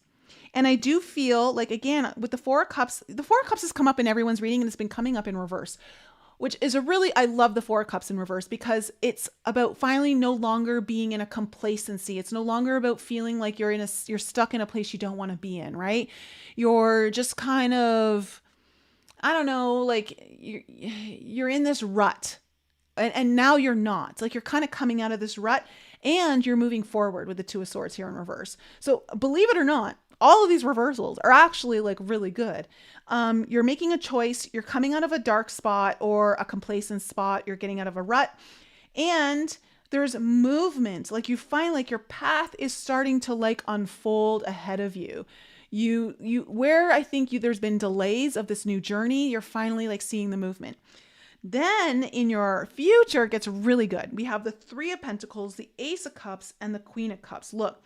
And I do feel like, again, with the Four of Cups has come up in everyone's reading and it's been coming up in reverse, which is I love the Four of Cups in reverse because it's about finally no longer being in a complacency. It's no longer about feeling like you're stuck in a place you don't want to be in, right? You're just kind of, I don't know, like you're in this rut and now you're not. Like you're kind of coming out of this rut and you're moving forward with the Two of Swords here in reverse. So believe it or not, all of these reversals are actually like really good. You're making a choice. You're coming out of a dark spot or a complacent spot. You're getting out of a rut and there's movement. Like you find like your path is starting to like unfold ahead of you. Where I think there's been delays of this new journey, you're finally like seeing the movement. Then in your future, it gets really good. We have the Three of Pentacles, the Ace of Cups, and the Queen of Cups. Look,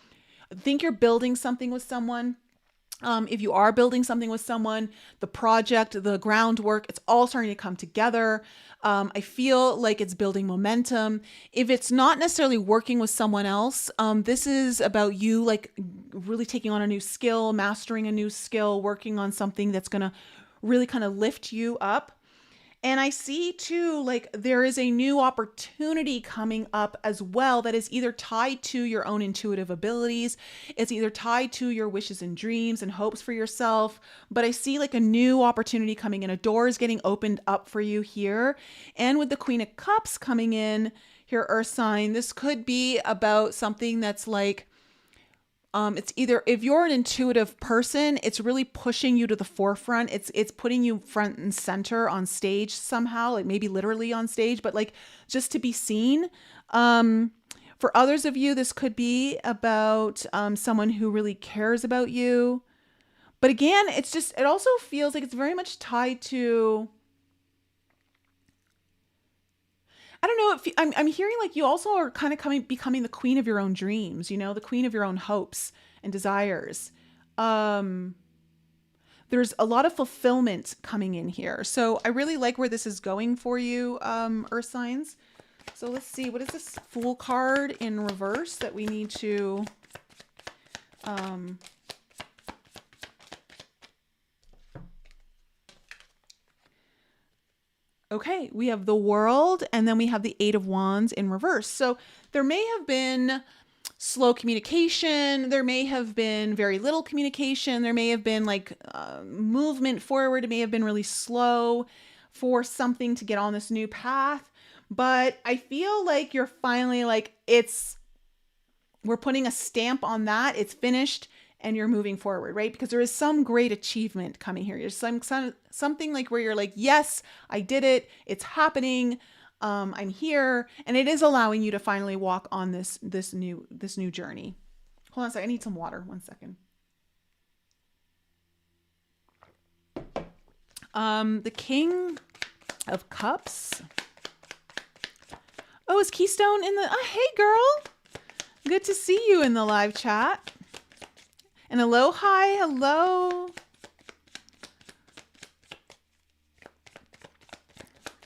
I think you're building something with someone. If you are building something with someone, the project, the groundwork, it's all starting to come together. I feel like it's building momentum. If it's not necessarily working with someone else, this is about you like really taking on a new skill, mastering a new skill, working on something that's going to really kind of lift you up. And I see too, like there is a new opportunity coming up as well that is either tied to your own intuitive abilities. It's either tied to your wishes and dreams and hopes for yourself. But I see like a new opportunity coming in. A door is getting opened up for you here. And with the Queen of Cups coming in here, Earth sign, this could be about something that's like, it's either if you're an intuitive person, it's really pushing you to the forefront. It's putting you front and center on stage somehow, like maybe literally on stage, but like just to be seen. For others of you, this could be about someone who really cares about you. But again, it also feels like it's very much tied to, I don't know if I'm hearing like you also are kind of becoming the queen of your own dreams, you know, the queen of your own hopes and desires. There's a lot of fulfillment coming in here. So I really like where this is going for you, Earth signs. So let's see, what is this Fool card in reverse that we need to, okay, we have the World and then we have the Eight of Wands in reverse. So there may have been slow communication. There may have been very little communication. There may have been like movement forward. It may have been really slow for something to get on this new path. But I feel like you're finally like, we're putting a stamp on that. It's finished. And you're moving forward, right? Because there is some great achievement coming here. There's something like where you're like, yes, I did it. It's happening. I'm here, and it is allowing you to finally walk on this new journey. Hold on a second. I need some water. 1 second. The King of Cups. Oh, is Keystone in the? Hey, girl. Good to see you in the live chat. And hello, hi, hello.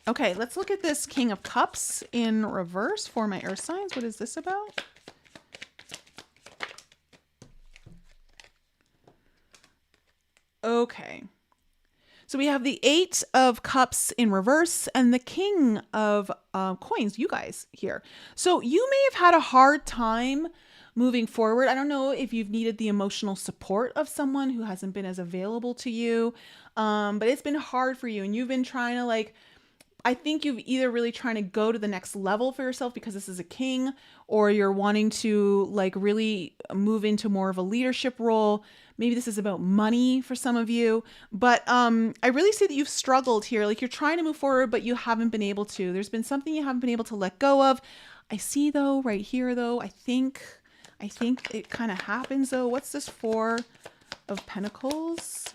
Okay, let's look at this King of Cups in reverse for my Earth signs. What is this about? Okay. So we have the Eight of Cups in reverse and the King of Coins, you guys here. So you may have had a hard time moving forward. I don't know if you've needed the emotional support of someone who hasn't been as available to you, but it's been hard for you and you've been trying to like, I think you've either really trying to go to the next level for yourself because this is a king, or you're wanting to like really move into more of a leadership role. Maybe this is about money for some of you, but I really see that you've struggled here. Like you're trying to move forward, but you haven't been able to. There's been something you haven't been able to let go of. I see though, right here though, I think it kind of happens though. What's this Four of Pentacles?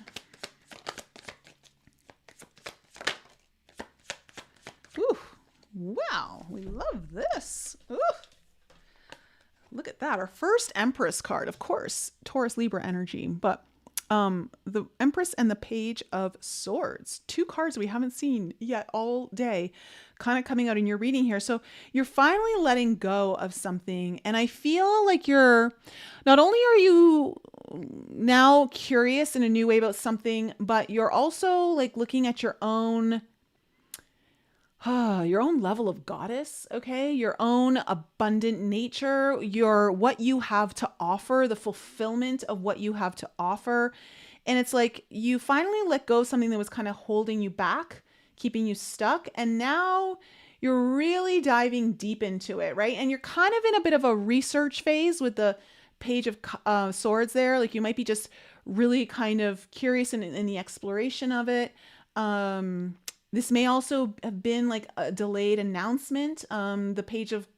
Ooh, wow, we love this. Ooh, look at that. Our first Empress card, of course, Taurus Libra energy. But The Empress and the Page of Swords, two cards we haven't seen yet all day, kind of coming out in your reading here. So you're finally letting go of something, and I feel like you're not only are you now curious in a new way about something, but you're also like looking at your own level of goddess, okay? Your own abundant nature, your what you have to offer, the fulfillment of what you have to offer. And it's like you finally let go of something that was kind of holding you back, keeping you stuck, and now you're really diving deep into it, right? And you're kind of in a bit of a research phase with the Page of Swords there. Like you might be just really kind of curious in the exploration of it. This may also have been like a delayed announcement. The Page of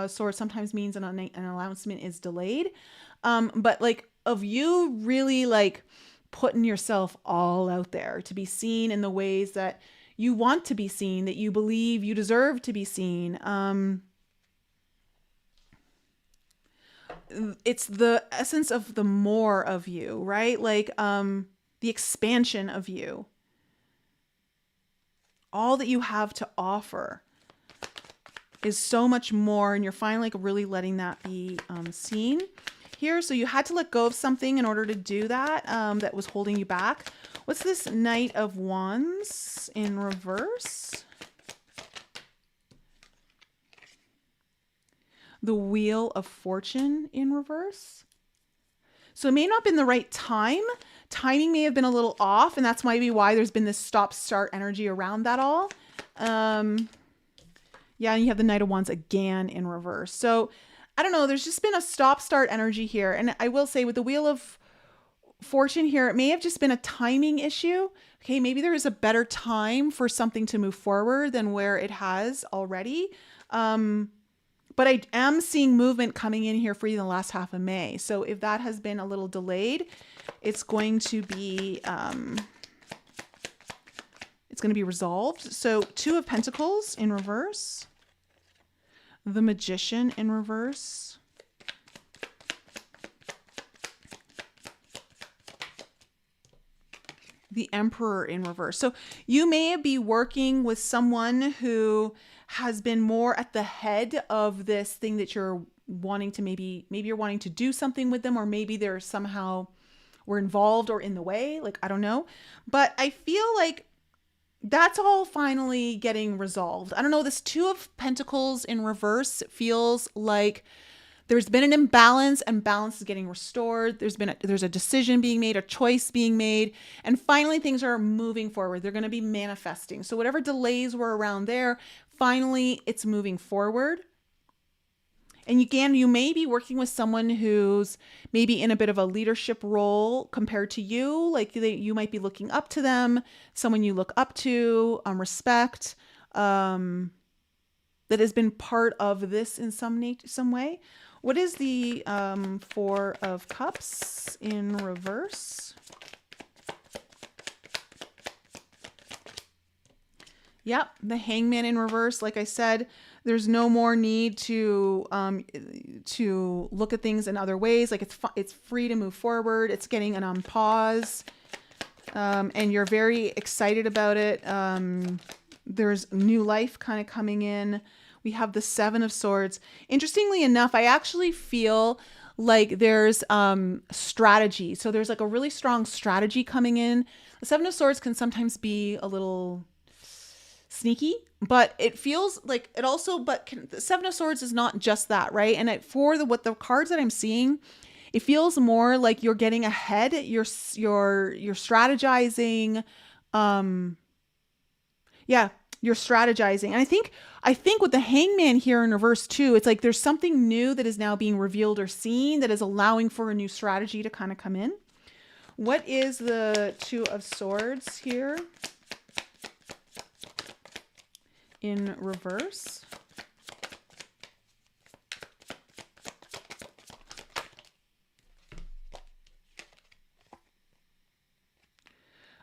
Swords sometimes means an announcement is delayed. But like of you really like putting yourself all out there to be seen in the ways that you want to be seen, that you believe you deserve to be seen. It's the essence of the more of you, right? Like the expansion of you. All that you have to offer is so much more, and you're finally like really letting that be seen here. So you had to let go of something in order to do that, that was holding you back. What's this Knight of Wands in reverse? The Wheel of Fortune in reverse. So it may not have been the right time. Timing may have been a little off, and that's maybe why there's been this stop-start energy around that all. Yeah, and you have the Knight of Wands again in reverse. So I don't know, there's just been a stop-start energy here. And I will say with the Wheel of Fortune here, it may have just been a timing issue. Okay, maybe there is a better time for something to move forward than where it has already. But I am seeing movement coming in here for you in the last half of May. So if that has been a little delayed, it's going to be resolved. So Two of Pentacles in reverse, the Magician in reverse, the Emperor in reverse. So you may be working with someone who has been more at the head of this thing that you're wanting to maybe you're wanting to do something with them, or maybe they're somehow were involved or in the way, like, I don't know. But I feel like that's all finally getting resolved. I don't know, this Two of Pentacles in reverse feels like there's been an imbalance, and balance is getting restored. There's a decision being made, a choice being made, and finally things are moving forward. They're going to be manifesting. So whatever delays were around there, finally it's moving forward. And again, you may be working with someone who's maybe in a bit of a leadership role compared to you. Like you might be looking up to them, someone you look up to, respect, that has been part of this in some way. What is the Four of Cups in reverse? Yep, the Hangman in reverse. Like I said, there's no more need to look at things in other ways. Like it's free to move forward. It's getting an on pause, and you're very excited about it. There's new life kind of coming in. We have the Seven of Swords. Interestingly enough, I actually feel like there's strategy. So there's like a really strong strategy coming in. The Seven of Swords can sometimes be a little sneaky, but it feels like it also, the Seven of Swords is not just that, right? And what the cards that I'm seeing, it feels more like you're getting ahead. You're strategizing. You're strategizing. And I think with the Hangman here in reverse too, it's like there's something new that is now being revealed or seen that is allowing for a new strategy to kind of come in. What is the Two of Swords here in reverse?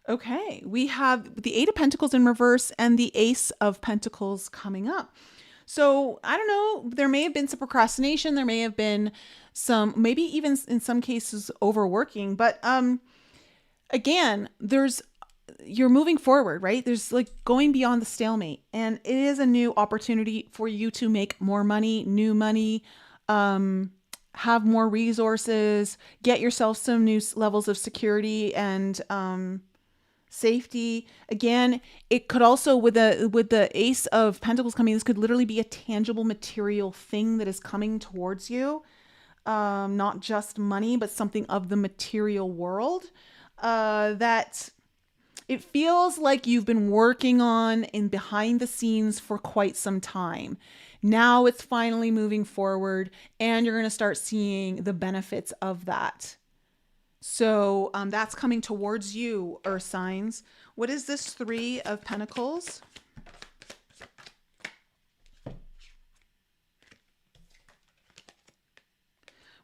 Okay, we have the Eight of Pentacles in reverse and the Ace of Pentacles coming up. So I don't know, there may have been some procrastination. There may have been some, maybe even in some cases overworking, but again, you're moving forward, right? There's like going beyond the stalemate, and it is a new opportunity for you to make more money, new money, have more resources, get yourself some new levels of security and safety. Again, it could also, with the Ace of Pentacles coming, this could literally be a tangible material thing that is coming towards you. Not just money, but something of the material world that it feels like you've been working on in behind the scenes for quite some time. Now it's finally moving forward, and you're going to start seeing the benefits of that. So that's coming towards you, Earth signs. What is this Three of Pentacles?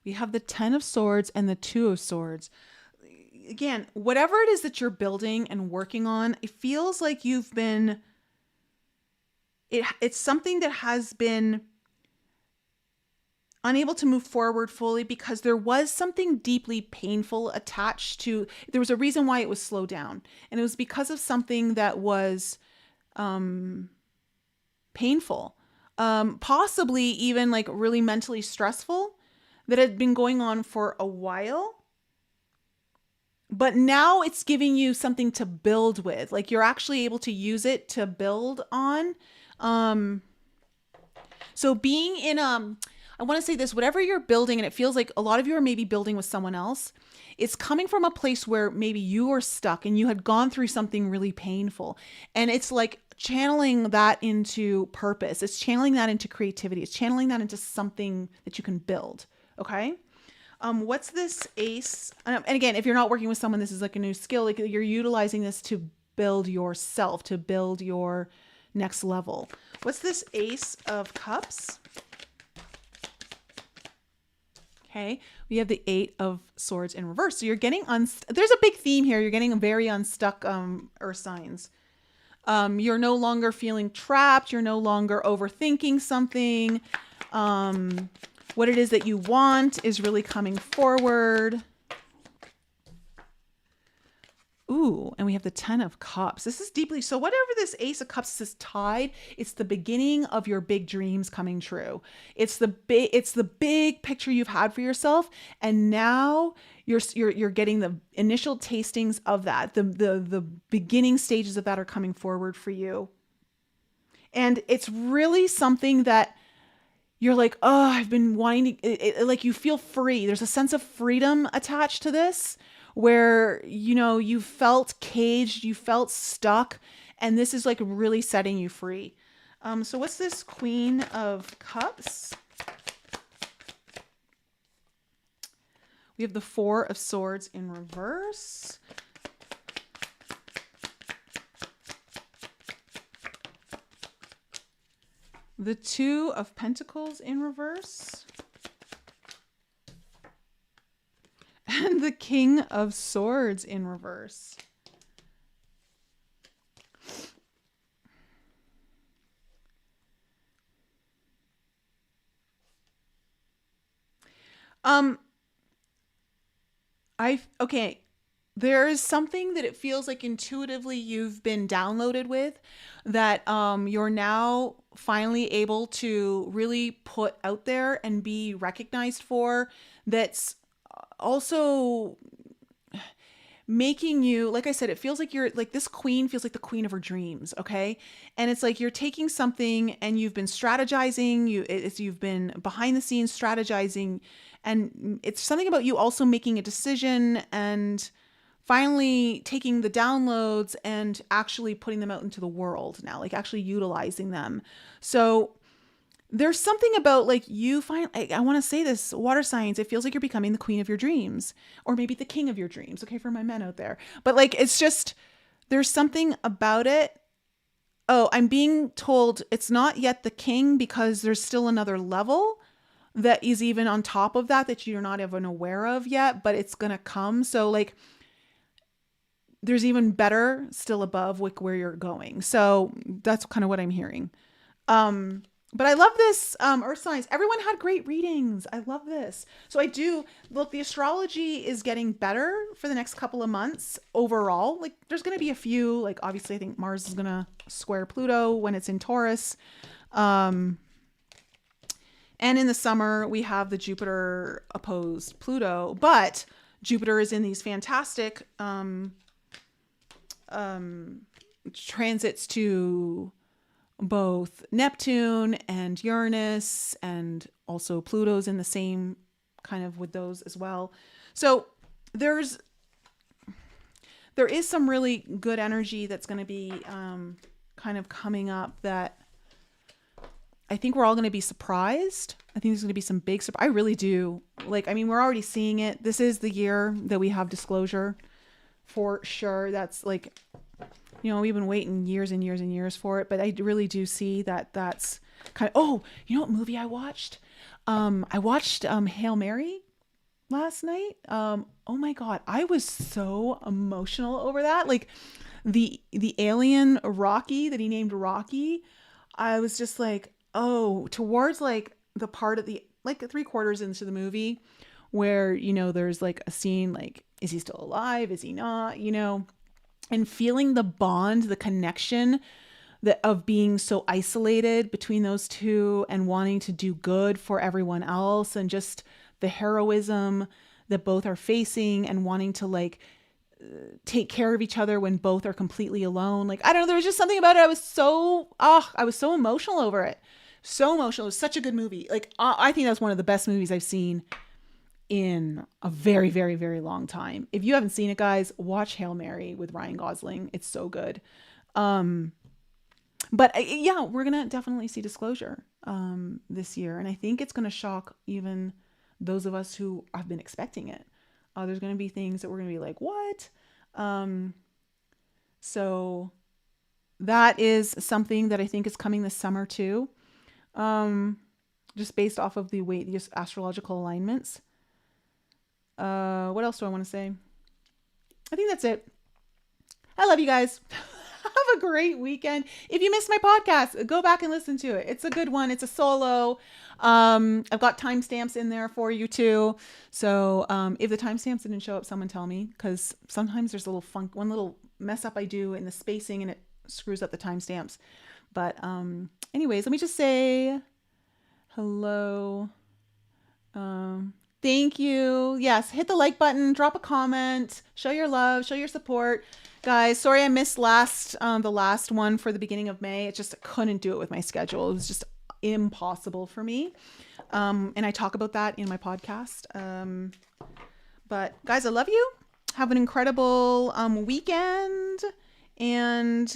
We have the Ten of Swords and the Two of Swords. Again, whatever it is that you're building and working on, it feels like you've been, it's something that has been unable to move forward fully because there was something deeply painful attached to, there was a reason why it was slowed down. And it was because of something that was painful, possibly even like really mentally stressful, that had been going on for a while. But now it's giving you something to build with. Like you're actually able to use it to build on. So being in, I want to say this, whatever you're building, and it feels like a lot of you are maybe building with someone else, it's coming from a place where maybe you were stuck and you had gone through something really painful. And it's like channeling that into purpose. It's channeling that into creativity. It's channeling that into something that you can build. Okay. What's this Ace? And again, if you're not working with someone, this is like a new skill. Like you're utilizing this to build yourself, to build your next level. What's this Ace of Cups? Okay, we have the Eight of Swords in reverse. So you're getting there's a big theme here. You're getting very unstuck, Earth signs. You're no longer feeling trapped. You're no longer overthinking something. What it is that you want is really coming forward. Ooh, and we have the Ten of Cups. This is deeply, so whatever this Ace of Cups is tied, it's the beginning of your big dreams coming true. It's the big picture you've had for yourself, and now you're getting the initial tastings of that. The beginning stages of that are coming forward for you. And it's really something that you're like, oh, I've been wanting to, like you feel free. There's a sense of freedom attached to this where, you know, you felt caged, you felt stuck, and this is like really setting you free. So what's this Queen of Cups? We have the Four of Swords in reverse. The Two of Pentacles in reverse. And the King of Swords in reverse. Okay. There is something that it feels like intuitively you've been downloaded with that you're now finally able to really put out there and be recognized for, that's also making you, like I said, it feels like you're like, this queen feels like the queen of her dreams. Okay. And it's like, you're taking something and you've been strategizing, you've been behind the scenes strategizing, and it's something about you also making a decision and finally taking the downloads and actually putting them out into the world now, like actually utilizing them. So there's something about like you find, I want to say this, water signs, it feels like you're becoming the queen of your dreams, or maybe the king of your dreams. Okay. For my men out there, but like, it's just, there's something about it. Oh, I'm being told it's not yet the king because there's still another level that is even on top of that you're not even aware of yet, but it's going to come. So like, there's even better still above where you're going. So that's kind of what I'm hearing. But I love this earth signs. Everyone had great readings. I love this. So I do look, the astrology is getting better for the next couple of months overall. Like there's going to be a few, like obviously I think Mars is going to square Pluto when it's in Taurus. And in the summer we have the Jupiter opposed Pluto, but Jupiter is in these fantastic transits to both Neptune and Uranus, and also Pluto's in the same kind of with those as well. So there is some really good energy that's going to be kind of coming up that I think we're all going to be surprised. I think there's going to be some big surprise. I really do. Like, I mean, we're already seeing it. This is the year that we have disclosure for sure. That's like, you know, we've been waiting years and years and years for it, but I really do see that that's kind of, oh, you know what movie I watched? I watched Hail Mary last night. Oh my God. I was so emotional over that. Like the alien Rocky that he named Rocky. I was just like, oh, towards like the part of the, like 3/4 into the movie where, you know, there's like a scene, like, is he still alive? Is he not? You know, and feeling the bond, the connection that of being so isolated between those two and wanting to do good for everyone else, and just the heroism that both are facing and wanting to like take care of each other when both are completely alone. Like, I don't know, there was just something about it. I was so emotional over it. So emotional. It was such a good movie. Like, I think that's one of the best movies I've seen in a very, very, very long time. If you haven't seen it, guys, watch Hail Mary with Ryan Gosling. It's so good. But yeah, we're going to definitely see disclosure this year. And I think it's going to shock even those of us who have been expecting it. There's going to be things that we're going to be like, what? So that is something that I think is coming this summer too. Just based off of the astrological alignments. What else do I want to say? I think that's it. I love you guys. Have a great weekend. If you missed my podcast, go back and listen to it. It's a good one. It's a solo. I've got timestamps in there for you too. So if the timestamps didn't show up, someone tell me, because sometimes there's one little mess up I do in the spacing and it screws up the timestamps. But anyways, let me just say hello. Thank you. Yes, hit the like button, drop a comment, show your love, show your support. Guys, sorry I missed the last one for the beginning of May. It just couldn't do it with my schedule. It was just impossible for me. And I talk about that in my podcast. But guys, I love you. Have an incredible weekend. And